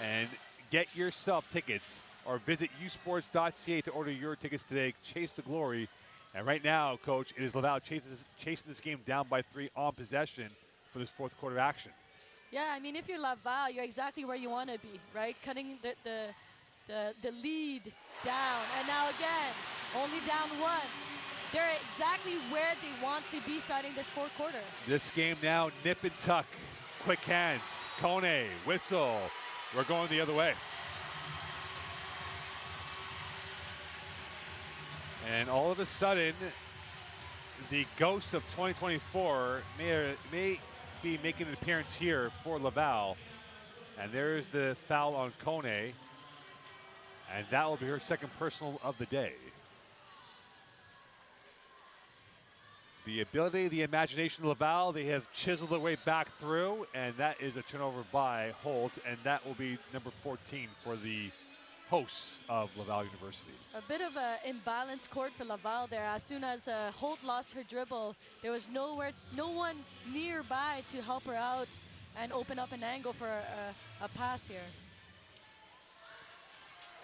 Speaker 3: and get yourself tickets, or visit usports.ca to order your tickets today. Chase the glory. And right now, Coach, it is Laval chasing this game down by 3 on possession for this fourth quarter action.
Speaker 4: Yeah, I mean, if you're Laval, you're exactly where you want to be, right? Cutting the lead down. And now again, only down 1. they're exactly where they want to be starting this fourth quarter.
Speaker 3: This game now, nip and tuck. Quick hands. Kone, whistle. We're going the other way. And all of a sudden, the ghost of 2024 may be making an appearance here for Laval. And there's the foul on Kone. And that will be her second personal of the day. The ability, the imagination of Laval, they have chiseled their way back through, and that is a turnover by Holt, and that will be number 14 for the hosts of Laval University.
Speaker 4: A bit of an imbalanced court for Laval there. As soon as Holt lost her dribble, there was no one nearby to help her out and open up an angle for a pass here.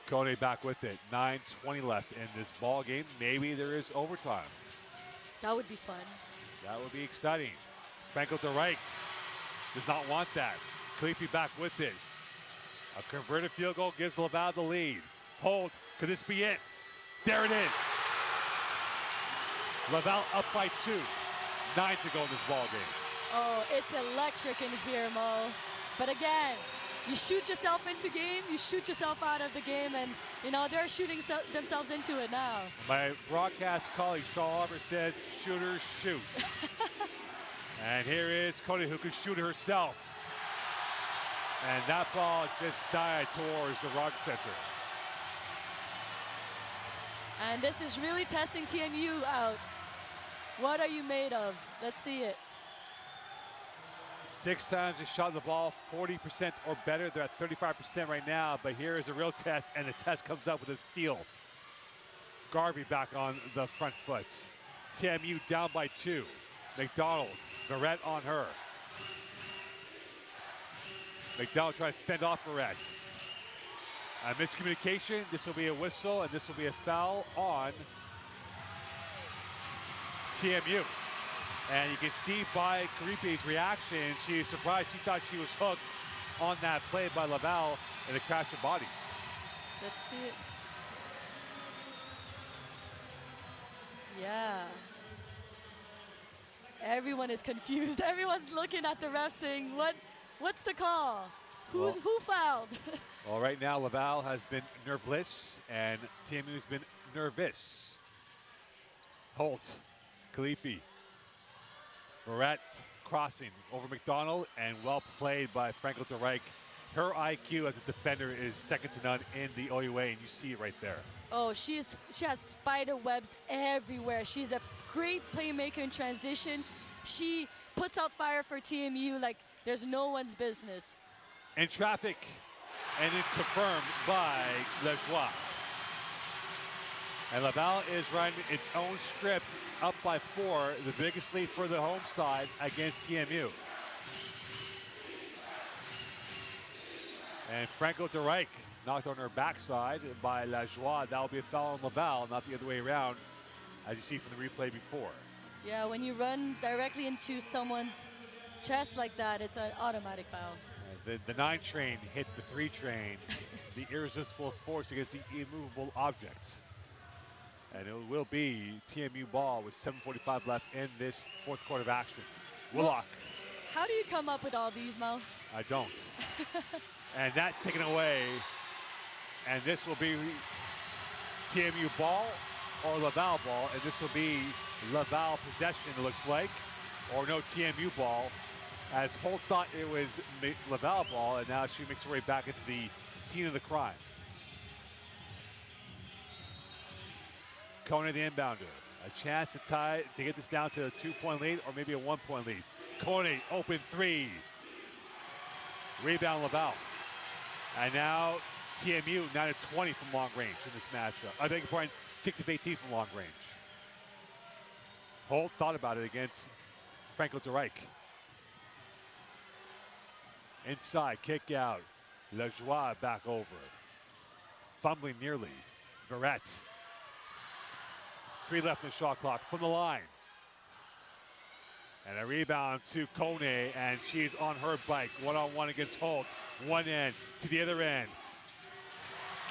Speaker 3: Kone back with it. 9:20 left in this ball game. Maybe there is overtime.
Speaker 4: That would be fun.
Speaker 3: That would be exciting. Franco de Rijk does not want that. Khalifi back with it. A converted field goal gives Laval the lead. Holt, could this be it? There it is. Laval up by 2. 9 to go in this ball game.
Speaker 4: Oh, it's electric in here, Mo. But again, you shoot yourself into game, you shoot yourself out of the game, and you know they're shooting themselves into it now.
Speaker 3: My broadcast colleague Shaw Oliver says, shooters shoot. And here is Cody who can shoot it herself. And that ball just died towards the rock center.
Speaker 4: And this is really testing TMU out. What are you made of? Let's see it.
Speaker 3: 6 times they shot the ball, 40% or better. They're at 35% right now, but here is a real test, and the test comes up with a steal. Garvey back on the front foot. TMU down by 2. McDonald, Verrett on her. McDonald trying to fend off Verrett. Miscommunication, this will be a whistle, and this will be a foul on TMU. And you can see by Karipe's reaction, she is surprised. She thought she was hooked on that play by Laval, and it crashed her bodies.
Speaker 4: Let's see it. Yeah. Everyone is confused. Everyone's looking at the ref saying, what's the call? Who fouled?
Speaker 3: Well, right now, Laval has been nerveless, and TMU has been nervous. Holt, Khalifi. Verrett crossing over McDonald, and well played by Franco de Rijk. Her IQ as a defender is second to none in the OUA, and you see it right there.
Speaker 4: Oh, she has spider webs everywhere. She's a great playmaker in transition. She puts out fire for TMU like there's no one's business.
Speaker 3: In traffic, and it's confirmed by Lajoie. And Laval is running its own script, up by 4, the biggest lead for the home side against TMU. And Franco de Rijk knocked on her backside by Lajoie. That will be a foul on Laval, not the other way around, as you see from the replay before.
Speaker 4: Yeah, when you run directly into someone's chest like that, it's an automatic foul.
Speaker 3: The 9 train hit the 3 train, the irresistible force against the immovable object. And it will be TMU ball with 7:45 left in this fourth quarter of action. Willock.
Speaker 4: How do you come up with all these, Mo?
Speaker 3: I don't. And that's taken away. And this will be TMU ball or Laval ball. And this will be Laval possession, it looks like. Or no TMU ball. As Holt thought it was Laval ball, and now she makes her way back into the scene of the crime. Kone the inbounder. A chance to get this down to a 2-point lead or maybe a 1-point lead. Kone, open 3. Rebound Laval. And now TMU 9 of 20 from long range in this matchup. I beg your pardon, 6 of 18 from long range. Holt thought about it against Franco de Rijk. Inside, kick out. Lajoie back over. Fumbling nearly. Verrett. 3 left in the shot clock from the line. And a rebound to Kone, and she's on her bike. One-on-one against Holt. One end to the other end.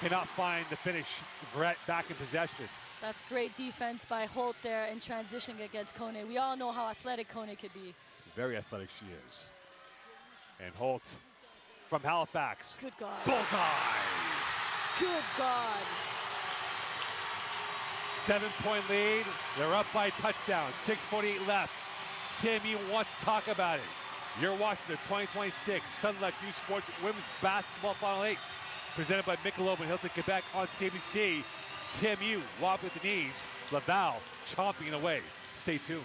Speaker 3: Cannot find the finish. Verrett back in possession.
Speaker 4: That's great defense by Holt there in transition against Kone. We all know how athletic Kone could be.
Speaker 3: Very athletic she is. And Holt from Halifax.
Speaker 4: Good God.
Speaker 3: Bullseye!
Speaker 4: Good God.
Speaker 3: 7-point lead. They're up by a touchdown. 6:48 left. TMU wants to talk about it. You're watching the 2026 Sun Life Youth Sports Women's Basketball Final 8, presented by Michelob and Hilton Quebec on CBC. TMU wobbling with the knees. Laval chomping away. Stay tuned.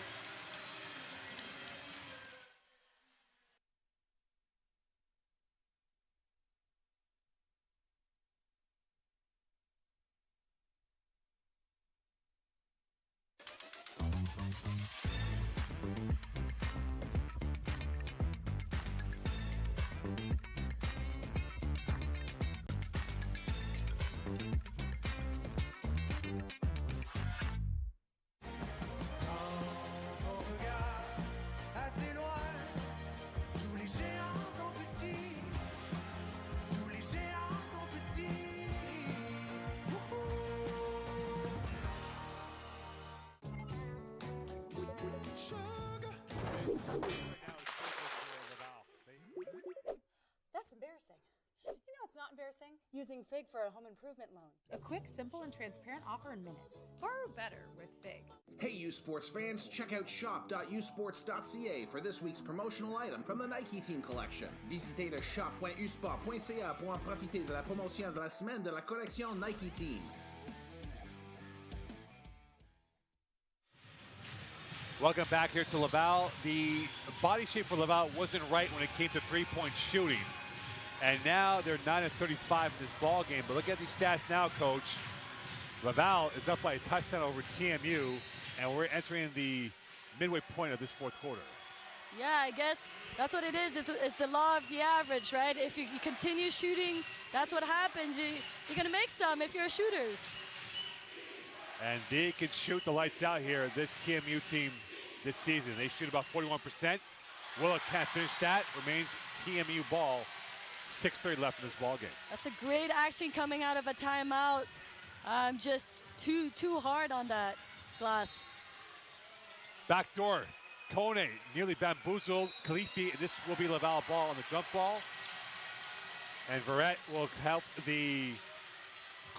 Speaker 14: That's embarrassing. You know it's not embarrassing? Using FIG for a home improvement loan. A quick, simple, and transparent offer in minutes. Borrow better with FIG.
Speaker 2: Hey, U Sports fans, check out shop.usports.ca for this week's promotional item from the Nike Team collection. Visitez le shop.usport.ca pour en profiter de la promotion de la semaine de la collection Nike Team.
Speaker 3: Welcome back here to Laval. The body shape for Laval wasn't right when it came to three-point shooting. And now they're 9-35 in this ball game. But look at these stats now, Coach. Laval is up by a touchdown over TMU, and we're entering the midway point of this fourth quarter.
Speaker 4: Yeah, I guess that's what it is. It's the law of the average, right? If you continue shooting, that's what happens. You're going to make some if you're shooters.
Speaker 3: And they can shoot the lights out here, this TMU team this season. They shoot about 41%. Willow can't finish that. Remains TMU ball. 6:30 left in this ball game.
Speaker 4: That's a great action coming out of a timeout. Just too hard on that glass.
Speaker 3: Backdoor. Kone nearly bamboozled Khalifi. This will be Laval ball on the jump ball. And Verrett will help the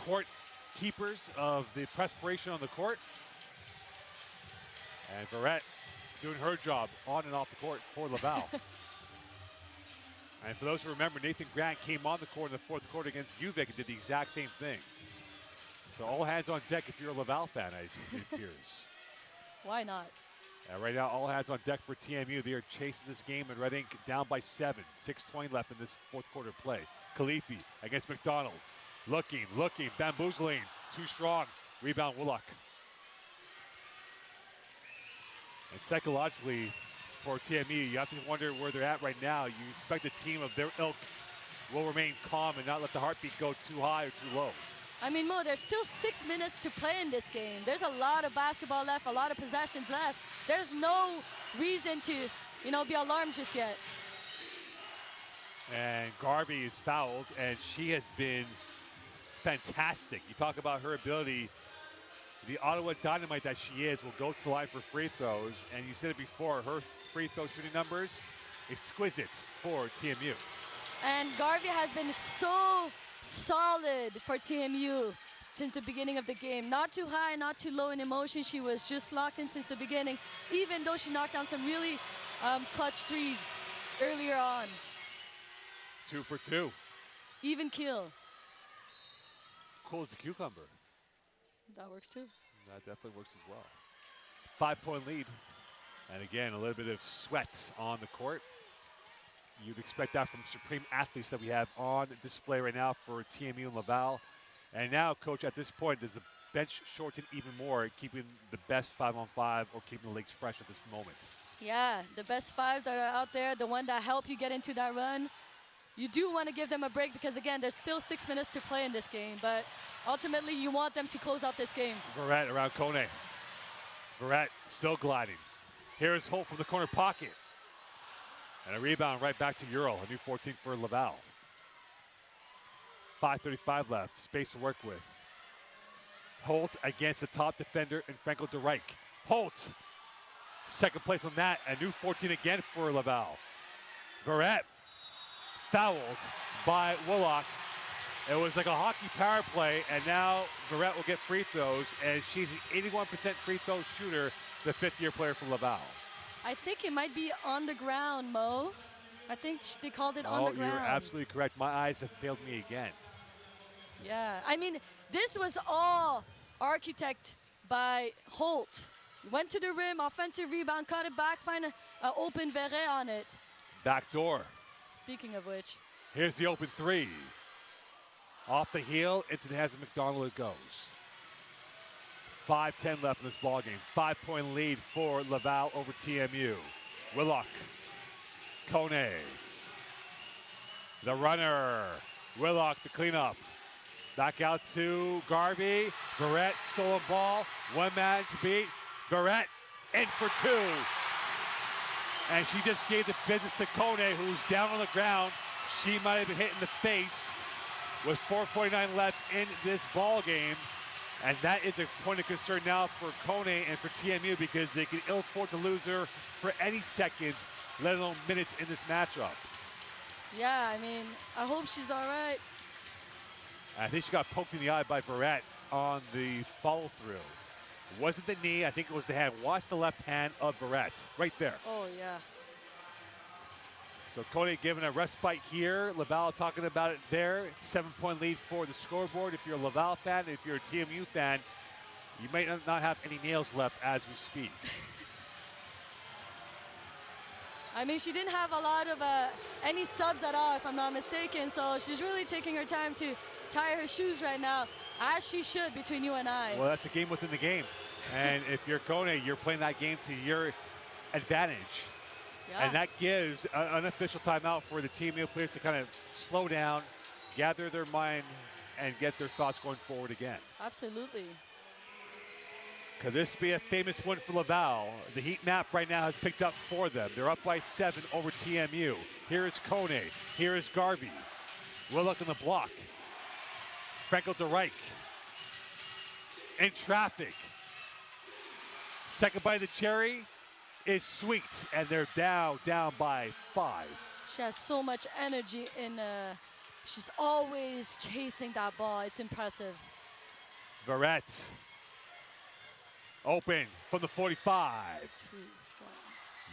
Speaker 3: court keepers of the perspiration on the court. And Verrett doing her job on and off the court for Laval. And for those who remember, Nathan Grant came on the court in the fourth quarter against UVic and did the exact same thing. So all hands on deck if you're a Laval fan, it appears.
Speaker 4: Why not?
Speaker 3: And right now, all hands on deck for TMU. They are chasing this game, and Red Ink down by 7. 6:20 left in this fourth quarter play. Khalifi against McDonald. Looking, bamboozling. Too strong. Rebound, Willock. And psychologically, for TMU, you have to wonder where they're at right now. You expect a team of their ilk will remain calm and not let the heartbeat go too high or too low.
Speaker 4: I mean, Mo, there's still 6 minutes to play in this game. There's a lot of basketball left, a lot of possessions left. There's no reason to, be alarmed just yet.
Speaker 3: And Garvey is fouled, and she has been fantastic. You talk about her ability. The Ottawa Dynamite that she is will go to the line for free throws. And you said it before, her free throw shooting numbers, exquisite for TMU.
Speaker 4: And Garvey has been so solid for TMU since the beginning of the game. Not too high, not too low in emotion. She was just locked in since the beginning, even though she knocked down some really clutch threes earlier on.
Speaker 3: 2 for 2.
Speaker 4: Even kill.
Speaker 3: Cool as a cucumber.
Speaker 4: That works too.
Speaker 3: That definitely works as well. 5-point lead. And again, a little bit of sweat on the court. You'd expect that from supreme athletes that we have on display right now for TMU and Laval. And now, Coach, at this point, does the bench shorten even more, keeping the best 5-on-5 or keeping the legs fresh at this moment?
Speaker 4: Yeah, the best 5 that are out there, the one that help you get into that run. You do want to give them a break because, again, there's still 6 minutes to play in this game. But ultimately, you want them to close out this game.
Speaker 3: Verrett around Kone. Verrett still gliding. Here's Holt from the corner pocket. And a rebound right back to Ural, a new 14 for Laval. 5:35 left, space to work with. Holt against the top defender in Franco de Rijk. Holt, second place on that. A new 14 again for Laval. Verrett fouled by Willock. It was like a hockey power play, and now Verrett will get free throws, and she's an 81% free throw shooter, the fifth-year player for Laval.
Speaker 4: I think it might be on the ground, Mo. I think they called it on the ground.
Speaker 3: Oh, you're absolutely correct. My eyes have failed me again.
Speaker 4: Yeah, I mean, this was all architect by Holt. Went to the rim, offensive rebound, cut it back, find an open Verret on it.
Speaker 3: Back door.
Speaker 4: Speaking of which.
Speaker 3: Here's the open three. Off the heel, into the hands of McDonald it goes. 5:10 left in this ballgame. 5-point lead for Laval over TMU. Willock. Kone. The runner. Willock the cleanup. Back out to Garvey. Verrett, stolen ball. One man to beat. Verrett in for two. And she just gave the business to Kone, who's down on the ground. She might have been hit in the face with 4:49 left in this ball game. And that is a point of concern now for Kone and for TMU, because they can ill afford to lose her for any seconds, let alone minutes in this matchup.
Speaker 4: Yeah, I mean, I hope she's all right.
Speaker 3: I think she got poked in the eye by Verrett on the follow-through. It wasn't the knee, I think it was the hand. Watch the left hand of Verrett, right there.
Speaker 4: Oh, yeah.
Speaker 3: So Kone given a respite here. Laval talking about it there. 7-point lead for the scoreboard. If you're a Laval fan, if you're a TMU fan, you might not have any nails left as we speak.
Speaker 4: I mean, she didn't have a lot of any subs at all, if I'm not mistaken. So she's really taking her time to tie her shoes right now, as she should, between you and I.
Speaker 3: Well, that's a game within the game. And if you're Kone, you're playing that game to your advantage.
Speaker 4: Yeah.
Speaker 3: And that gives an unofficial timeout for the TMU players to kind of slow down, gather their mind, and get their thoughts going forward again.
Speaker 4: Absolutely.
Speaker 3: Could this be a famous win for Laval? The heat map right now has picked up for them. They're up by 7 over TMU. Here is Kone. Here is Garvey. Willock on the block. Franco de Rijk. In traffic. Second bite of the cherry is sweet, and they're down by 5.
Speaker 4: She has so much energy she's always chasing that ball. It's impressive.
Speaker 3: Verrett. Open from the 45.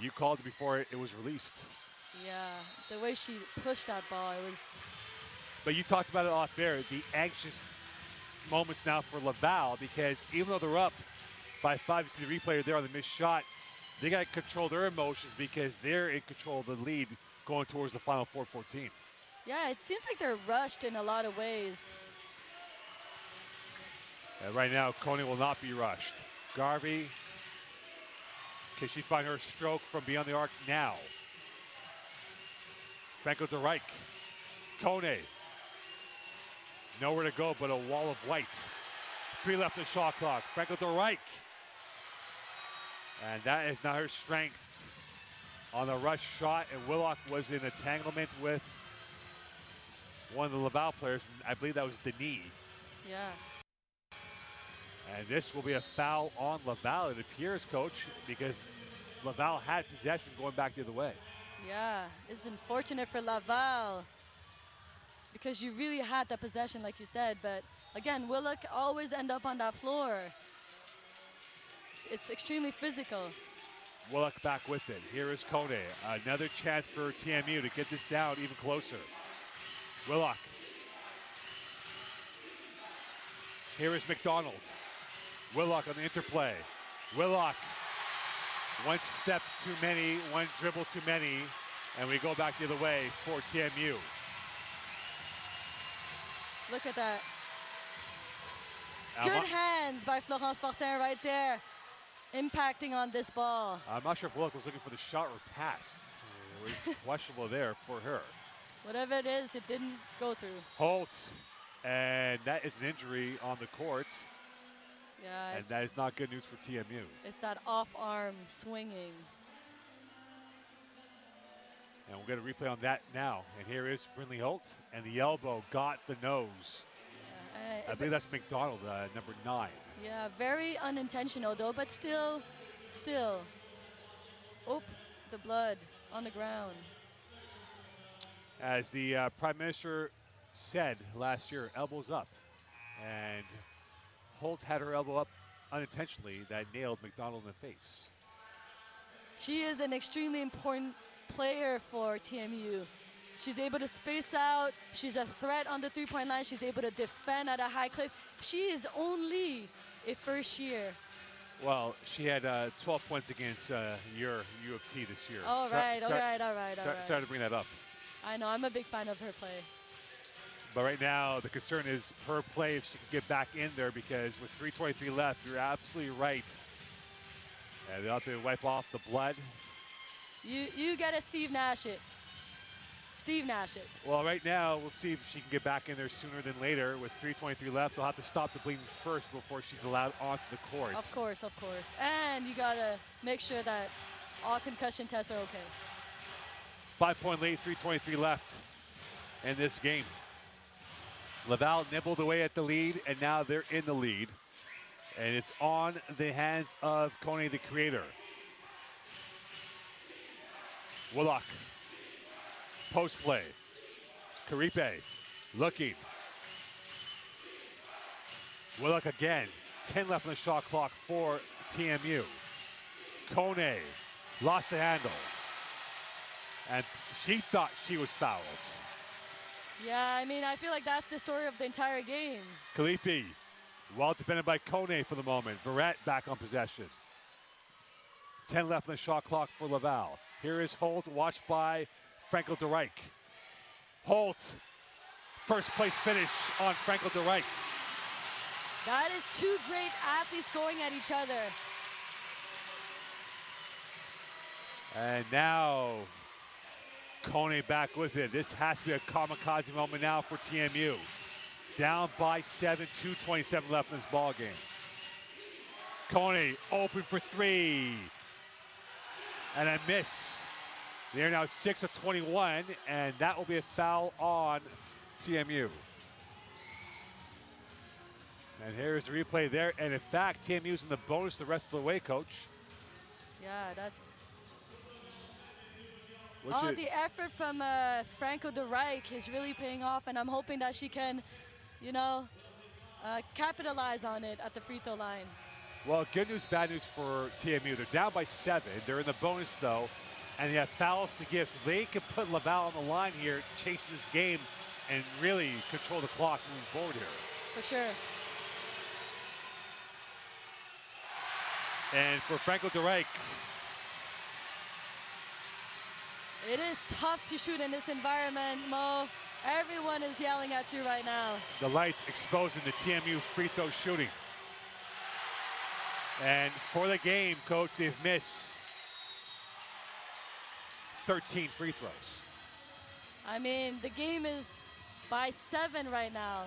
Speaker 3: You called it before it was released.
Speaker 4: Yeah, the way she pushed that ball, it was...
Speaker 3: But you talked about it off air, the anxious moments now for Laval, because even though they're up by 5, you see the replay there on the missed shot, they got to control their emotions because they're in control of the lead going towards the final 4:14.
Speaker 4: Yeah, it seems like they're rushed in a lot of ways.
Speaker 3: And right now, Kone will not be rushed. Garvey, can she find her stroke from beyond the arc now? Franco de Rijk. Kone. Nowhere to go but a wall of white. 3 left in the shot clock. Franco de Rijk. And that is not her strength on the rush shot. And Willock was in entanglement with one of the Laval players. And I believe that was Denis.
Speaker 4: Yeah.
Speaker 3: And this will be a foul on Laval, it appears, Coach, because Laval had possession going back the other way.
Speaker 4: Yeah, it's unfortunate for Laval because you really had the possession, like you said. But again, Willock always end up on that floor. It's extremely physical.
Speaker 3: Willock back with it. Here is Kone. Another chance for TMU to get this down even closer. Willock. Here is McDonald. Willock on the interplay. Willock. One step too many, one dribble too many, and we go back the other way for TMU.
Speaker 4: Look at that. Good hands by Florence Fortin right there, impacting on this ball.
Speaker 3: I'm not sure if Willock was looking for the shot or pass. It was questionable there for her.
Speaker 4: Whatever it is, it didn't go through.
Speaker 3: Holt, and that is an injury on the court.
Speaker 4: Yeah,
Speaker 3: and that is not good news for TMU.
Speaker 4: It's that off-arm swinging.
Speaker 3: And we'll get a replay on that now. And here is Brinley Holt, and the elbow got the nose. I believe that's McDonald, number 9.
Speaker 4: Yeah, very unintentional though, but still. Oh, the blood on the ground.
Speaker 3: As the Prime Minister said last year, elbows up. And Holt had her elbow up unintentionally that nailed McDonald in the face.
Speaker 4: She is an extremely important player for TMU. She's able to space out. She's a threat on the three-point line. She's able to defend at a high clip. She is only a first year.
Speaker 3: Well, she had 12 points against your U of T this year.
Speaker 4: All right.
Speaker 3: Sorry to bring that up.
Speaker 4: I know, I'm a big fan of her play.
Speaker 3: But right now, the concern is her play, if she can get back in there, because with 3:23 left, you're absolutely right. And they'll have to wipe off the blood.
Speaker 4: You gotta Steve Nash it. Steve Nash it.
Speaker 3: Well, right now, we'll see if she can get back in there sooner than later. With 3:23 left, they'll have to stop the bleeding first before she's allowed onto the court.
Speaker 4: Of course. And you gotta make sure that all concussion tests are okay.
Speaker 3: 5-point lead, 3:23 left in this game. Laval nibbled away at the lead, and now they're in the lead. And it's on the hands of Kone, the creator. Willock. Post play. Karipe looking. Willock again. 10 left on the shot clock for TMU. Kone lost the handle. And she thought she was fouled.
Speaker 4: Yeah, I mean, I feel like that's the story of the entire game.
Speaker 3: Khalifi, well defended by Kone for the moment. Verrett back on possession. 10 left on the shot clock for Laval. Here is Holt, watched by Franco de Rijk. Holt, first place finish on Franco de Rijk.
Speaker 4: That is two great athletes going at each other.
Speaker 3: And now, Kone back with it. This has to be a kamikaze moment now for TMU. Down by 7, 2:27 left in this ball game. Kone open for three. And a miss. They're now 6 of 21, and that will be a foul on TMU. And here's the replay there. And in fact, TMU's in the bonus the rest of the way, Coach.
Speaker 4: Yeah, that's... All the effort from Franco de Rijk is really paying off, and I'm hoping that she can, capitalize on it at the free throw line.
Speaker 3: Well, good news, bad news for TMU. They're down by 7. They're in the bonus, though, and they have fouls to give. So they can put Laval on the line here, chasing this game, and really control the clock moving forward here.
Speaker 4: For sure.
Speaker 3: And for Franco de Rijk,
Speaker 4: it is tough to shoot in this environment, Mo. Everyone is yelling at you right now.
Speaker 3: the lights exposing the TMU free throw shooting. And for the game, Coach, they've missed 13 free throws.
Speaker 4: I mean, the game is by 7 right now.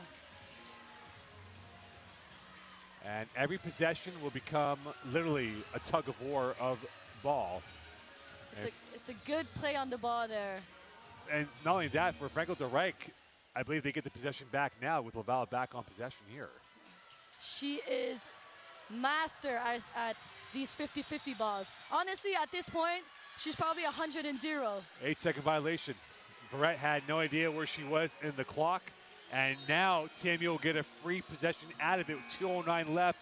Speaker 3: And every possession will become literally a tug of war of ball.
Speaker 4: It's a good play on the ball there.
Speaker 3: And not only that, for Franco de Rijk, I believe they get the possession back now with Laval back on possession here.
Speaker 4: She is master at these 50-50 balls. Honestly, at this point, she's probably 100 and 0.
Speaker 3: 8-second violation. Verrett had no idea where she was in the clock. And now TMU will get a free possession out of it with 2:09 left.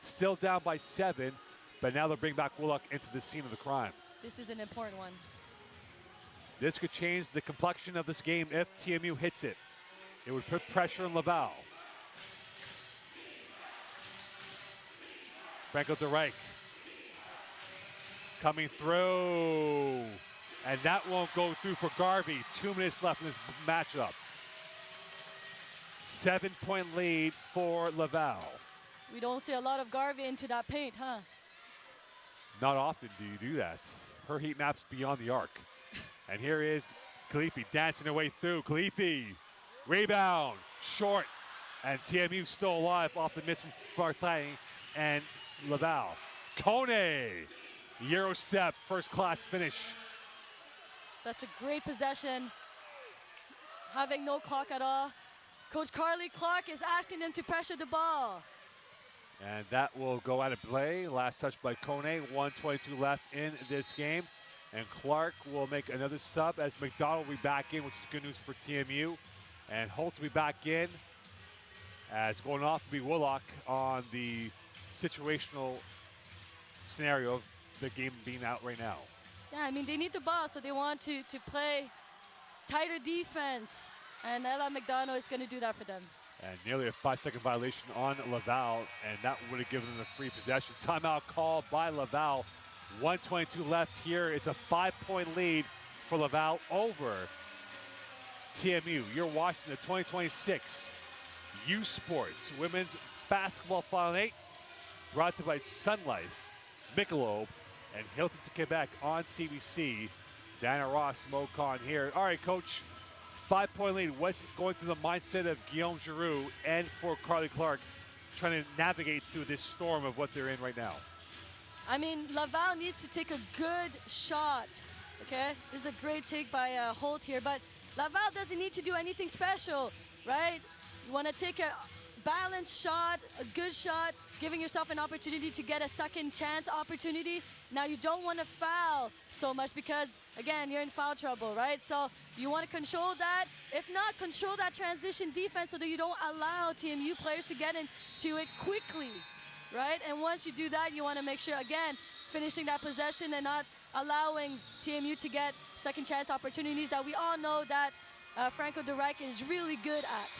Speaker 3: Still down by 7. But now they'll bring back Willock into the scene of the crime.
Speaker 4: This is an important one.
Speaker 3: This could change the complexion of this game if TMU hits it. It would put pressure on Laval. Franco de Rijk coming through. And that won't go through for Garvey. 2 minutes left in this matchup. 7-point lead for Laval.
Speaker 4: We don't see a lot of Garvey into that paint, huh?
Speaker 3: Not often do you do that. Her heat map's beyond the arc. And here is Khalifi dancing her way through. Khalifi, rebound, short. And TMU still alive off the miss from Farthai and Laval. Kone, Euro step, first class finish.
Speaker 4: That's a great possession. Having no clock at all. Coach Carly Clark is asking them to pressure the ball.
Speaker 3: And that will go out of play. Last touch by Kone. 1:22 left in this game. And Clark will make another sub as McDonald will be back in, which is good news for TMU. And Holt will be back in as going off will be Willock on the situational scenario of the game being out right now.
Speaker 4: Yeah, I mean, they need the ball, so they want to play tighter defense. And Ella McDonald is going to do that for them.
Speaker 3: And nearly a 5-second violation on Laval, and that would have given them the free possession. Timeout called by Laval. 1:22 left here. It's a 5-point lead for Laval over TMU. You're watching the 2026 U Sports Women's Basketball Final 8, brought to you by Sun Life, Michelob, and Hilton to Quebec on CBC. Diana Ross, Mo Khan here. All right, Coach, 5-point lead. What's going through the mindset of Guillaume Giroux and for Carly Clark trying to navigate through this storm of what they're in right now?
Speaker 4: I mean, Laval needs to take a good shot, okay? This is a great take by Holt here, but Laval doesn't need to do anything special, right? You want to take a balanced shot, a good shot, giving yourself an opportunity to get a second chance opportunity. Now, you don't want to foul so much because, again, you're in foul trouble, right? So you want to control that. If not, control that transition defense so that you don't allow TMU players to get into it quickly, right? And once you do that, you want to make sure, again, finishing that possession and not allowing TMU to get second chance opportunities that we all know that Franco Derek is really good at.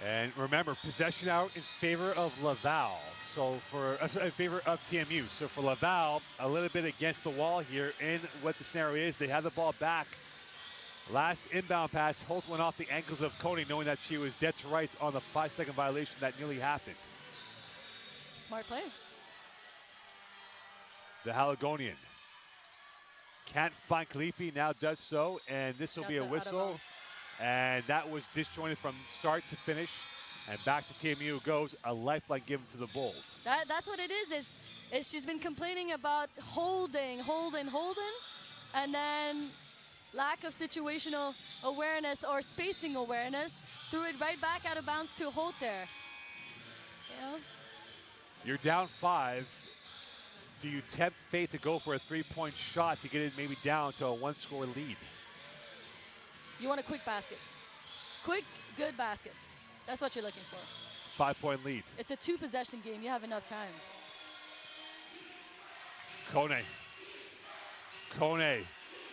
Speaker 3: And remember, possession out in favor of Laval. So for in favor of TMU. So for Laval, a little bit against the wall here in what the scenario is. They have the ball back. Last inbound pass, Holt went off the ankles of Coney, knowing that she was dead to rights on the 5-second violation that nearly happened.
Speaker 4: Smart play.
Speaker 3: The Haligonian can't find Khalifi, now does so, and this will be a whistle. And that was disjointed from start to finish. And back to TMU goes, a lifeline given to the Bold.
Speaker 4: That's what it is she's been complaining about holding, and then lack of situational awareness or spacing awareness, threw it right back out of bounds to Holt there. You know?
Speaker 3: You're down 5. Do you tempt fate to go for a 3-point shot to get it maybe down to a 1-score lead?
Speaker 4: You want a quick basket. Quick, good basket. That's what you're looking for.
Speaker 3: 5-point lead.
Speaker 4: It's a 2-possession game. You have enough time.
Speaker 3: Kone.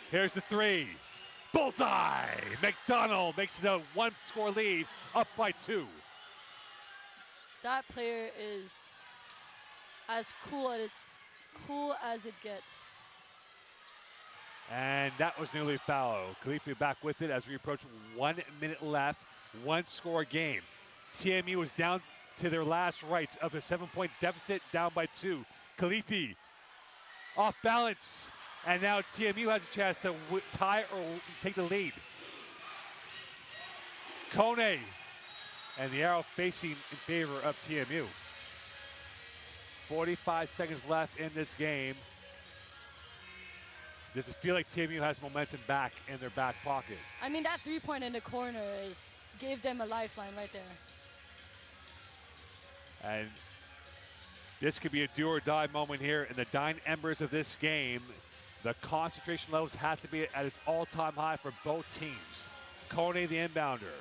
Speaker 3: Here's the 3. Bullseye! McDonald makes it a 1-score lead, up by 2.
Speaker 4: That player is as cool as it gets.
Speaker 3: And that was nearly a foul. Khalifi back with it as we approach 1 minute left. 1-score game. TMU is down to their last rights of a 7-point deficit, down by 2. Khalifi off balance. And now TMU has a chance to tie or take the lead. Kone. And the arrow facing in favor of TMU. 45 seconds left in this game. Does it feel like TMU has momentum back in their back pocket?
Speaker 4: I mean, that 3-point in the corner gave them a lifeline right there.
Speaker 3: And this could be a do or die moment here in the dying embers of this game. The concentration levels have to be at its all-time high for both teams. Kone, the inbounder.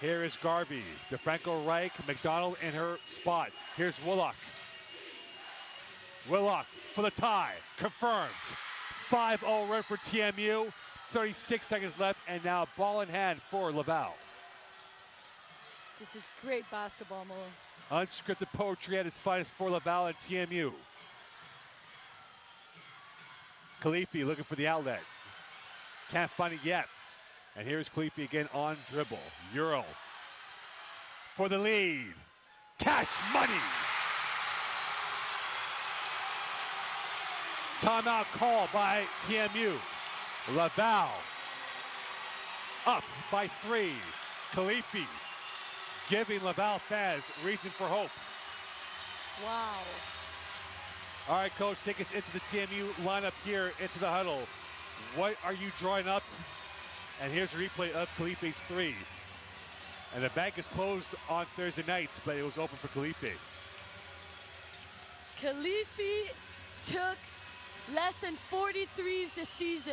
Speaker 3: Here is Garvey, DeFranco Reich, McDonald in her spot. Here's Willock. Willock for the tie, confirmed. 5-0 run for TMU, 36 seconds left, and now ball in hand for Laval.
Speaker 4: This is great basketball, Mo.
Speaker 3: Unscripted poetry at its finest for Laval and TMU. Khalifi looking for the outlet. Can't find it yet. And here's Khalifi again on dribble. Euro for the lead. Cash money. Timeout call by TMU. Laval up by 3. Khalifi giving Laval fans reason for hope.
Speaker 4: Wow.
Speaker 3: All right, Coach, take us into the TMU lineup here, into the huddle. What are you drawing up? And here's a replay of Khalifi's 3. And the bank is closed on Thursday nights, but it was open for Khalifi.
Speaker 4: Khalifi took less than 43s this season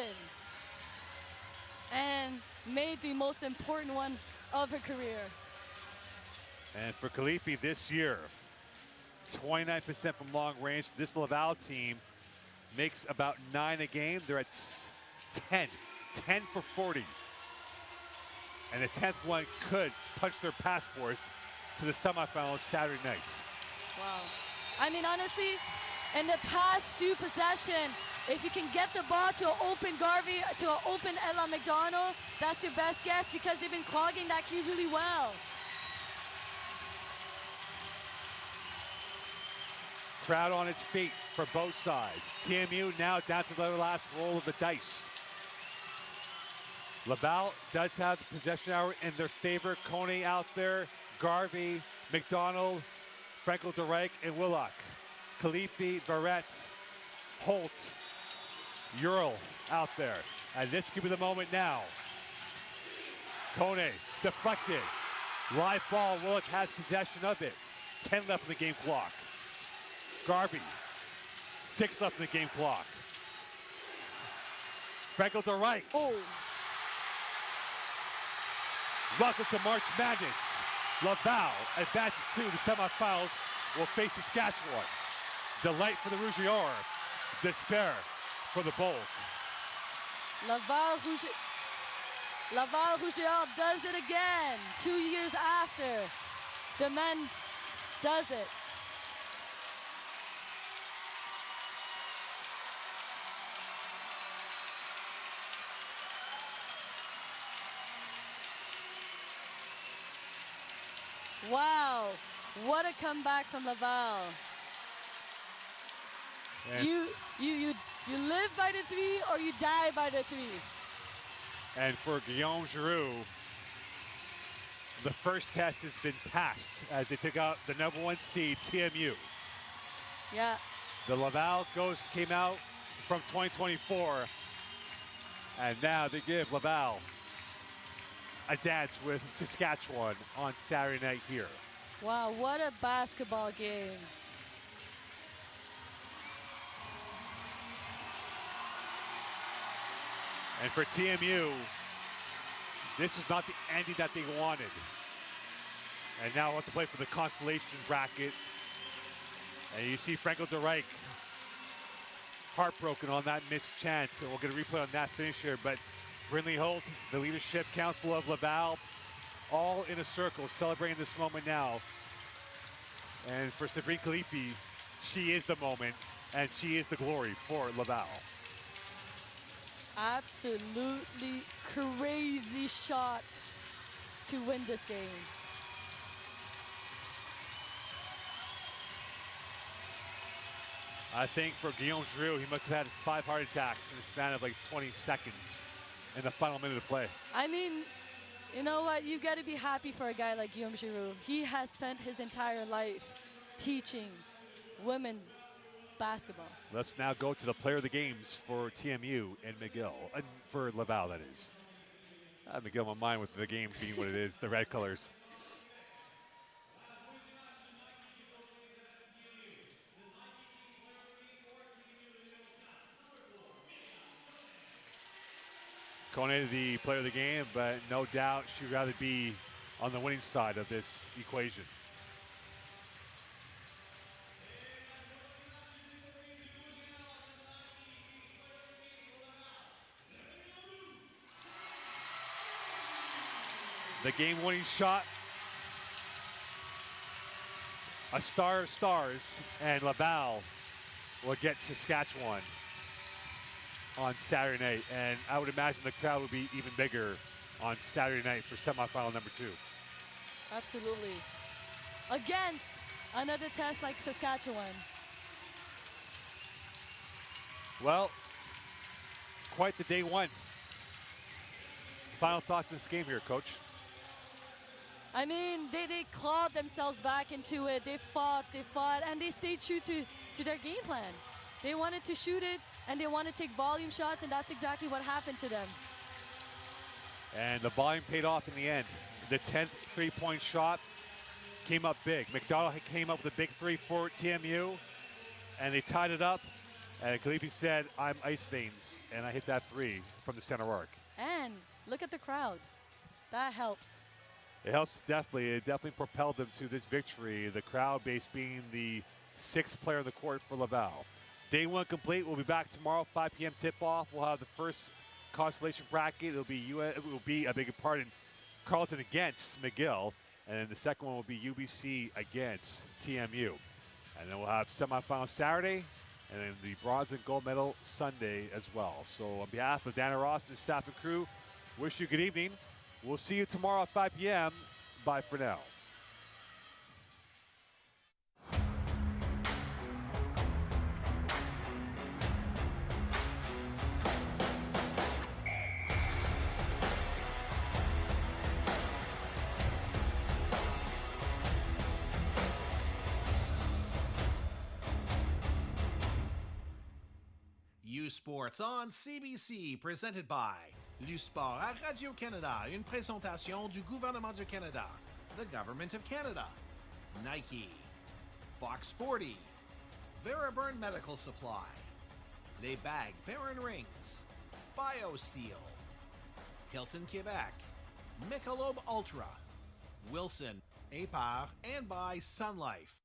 Speaker 4: and made the most important one of her career.
Speaker 3: And for Khalifi this year, 29% from long range. This Laval team makes about 9 a game. They're at 10 for 40. And the 10th one could punch their passports to the semifinals Saturday night.
Speaker 4: Wow. I mean, honestly, in the past few possessions, if you can get the ball to an open Garvey, to an open Ella McDonald, that's your best guess because they've been clogging that key really well.
Speaker 3: Crowd on its feet for both sides. TMU now down to the last roll of the dice. Laval does have the possession hour in their favor. Kone out there, Garvey, McDonald, Frankel Derek, and Willock. Khalifi, Barrett, Holt, Ural out there. And this could be the moment now. Kone deflected. Live ball, Willock has possession of it. 10 left in the game clock. Garvey, 6 left in the game clock. Frankel Derek.
Speaker 4: Oh.
Speaker 3: Welcome to March Madness. Laval advances to the semifinals, will face Saskatchewan. Delight for the Rougier, despair for the Bold.
Speaker 4: Laval Rougier does it again, 2 years after. The man does it. Wow, what a comeback from Laval. You live by the 3 or you die by the 3.
Speaker 3: And for Guillaume Giroux, the first test has been passed as they took out the #1 seed, TMU.
Speaker 4: Yeah.
Speaker 3: The Laval ghost came out from 2024, and now they give Laval a dance with Saskatchewan on Saturday night here.
Speaker 4: Wow, what a basketball game.
Speaker 3: And for TMU, this is not the ending that they wanted. And now we'll have to play for the consolation bracket. And you see Frankel Derek heartbroken on that missed chance. So we'll get a replay on that finish here. But Brindley Holt, the Leadership Council of Laval, all in a circle celebrating this moment now. And for Sabrine Khalifi, she is the moment and she is the glory for Laval.
Speaker 4: Absolutely crazy shot to win this game.
Speaker 3: I think for Guillaume Giroux, he must have had 5 heart attacks in the span of like 20 seconds in the final minute of play.
Speaker 4: I mean, you know what? You got to be happy for a guy like Guillaume Giroux. He has spent his entire life teaching women's basketball.
Speaker 3: Let's now go to the player of the games for TMU and McGill, for Laval, that is. McGill, my mind with the game being what it is, the red colors. Kone, the player of the game, but no doubt she'd rather be on the winning side of this equation. The game-winning shot. A star of stars, and Laval will get Saskatchewan on Saturday night. And I would imagine the crowd will be even bigger on Saturday night for semifinal number 2.
Speaker 4: Absolutely. Against another test like Saskatchewan.
Speaker 3: Well, quite the day one. Final thoughts on this game here, Coach?
Speaker 4: I mean, they clawed themselves back into it. They fought, and they stayed true to their game plan. They wanted to shoot it, and they wanted to take volume shots, and that's exactly what happened to them.
Speaker 3: And the volume paid off in the end. the 10th three-point shot came up big. McDonald came up with a big three for TMU, and they tied it up. And Khalifi said, I'm ice veins, and I hit that three from the center arc.
Speaker 4: And look at the crowd. That helps.
Speaker 3: It helps definitely. It definitely propelled them to this victory. The crowd base being the 6th player on the court for Laval. Day 1 complete. We'll be back tomorrow, 5 p.m. tip-off. We'll have the first constellation bracket. It will be a big part in Carleton against McGill, and then the second one will be UBC against TMU. And then we'll have semifinal Saturday, and then the bronze and gold medal Sunday as well. So on behalf of Dana Ross and the staff and crew, wish you good evening. We'll see you tomorrow at 5 p.m. Bye for now.
Speaker 2: Sports on CBC, presented by Sport à Radio-Canada, une présentation du gouvernement du Canada, the Government of Canada, Nike, Fox 40, Veriburn Medical Supply, Les Bagues Baron Rings, BioSteel, Hilton Quebec, Michelob Ultra, Wilson, APAR, and by Sun Life.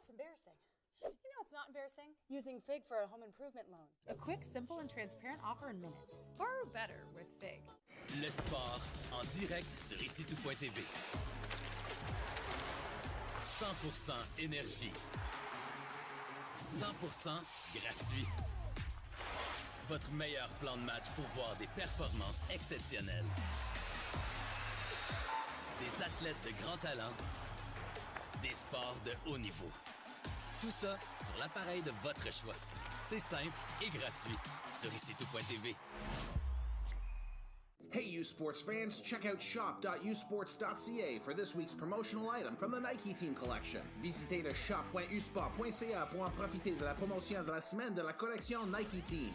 Speaker 14: That's embarrassing. You know it's not embarrassing? Using FIG for a home improvement loan. A quick, simple, and transparent offer in minutes. Borrow better with FIG.
Speaker 15: Le sport en direct sur icitout.tv. 100% énergie. 100% gratuit. Votre meilleur plan de match pour voir des performances exceptionnelles. Des athlètes de grand talent. Des sports de haut niveau. Tout ça sur l'appareil de votre choix. C'est simple et gratuit sur icitout.tv.
Speaker 2: Hey, U Sports fans, check out shop.usports.ca for this week's promotional item from the Nike Team Collection. Visitez le shop.usport.ca pour en profiter de la promotion de la semaine de la collection Nike Team.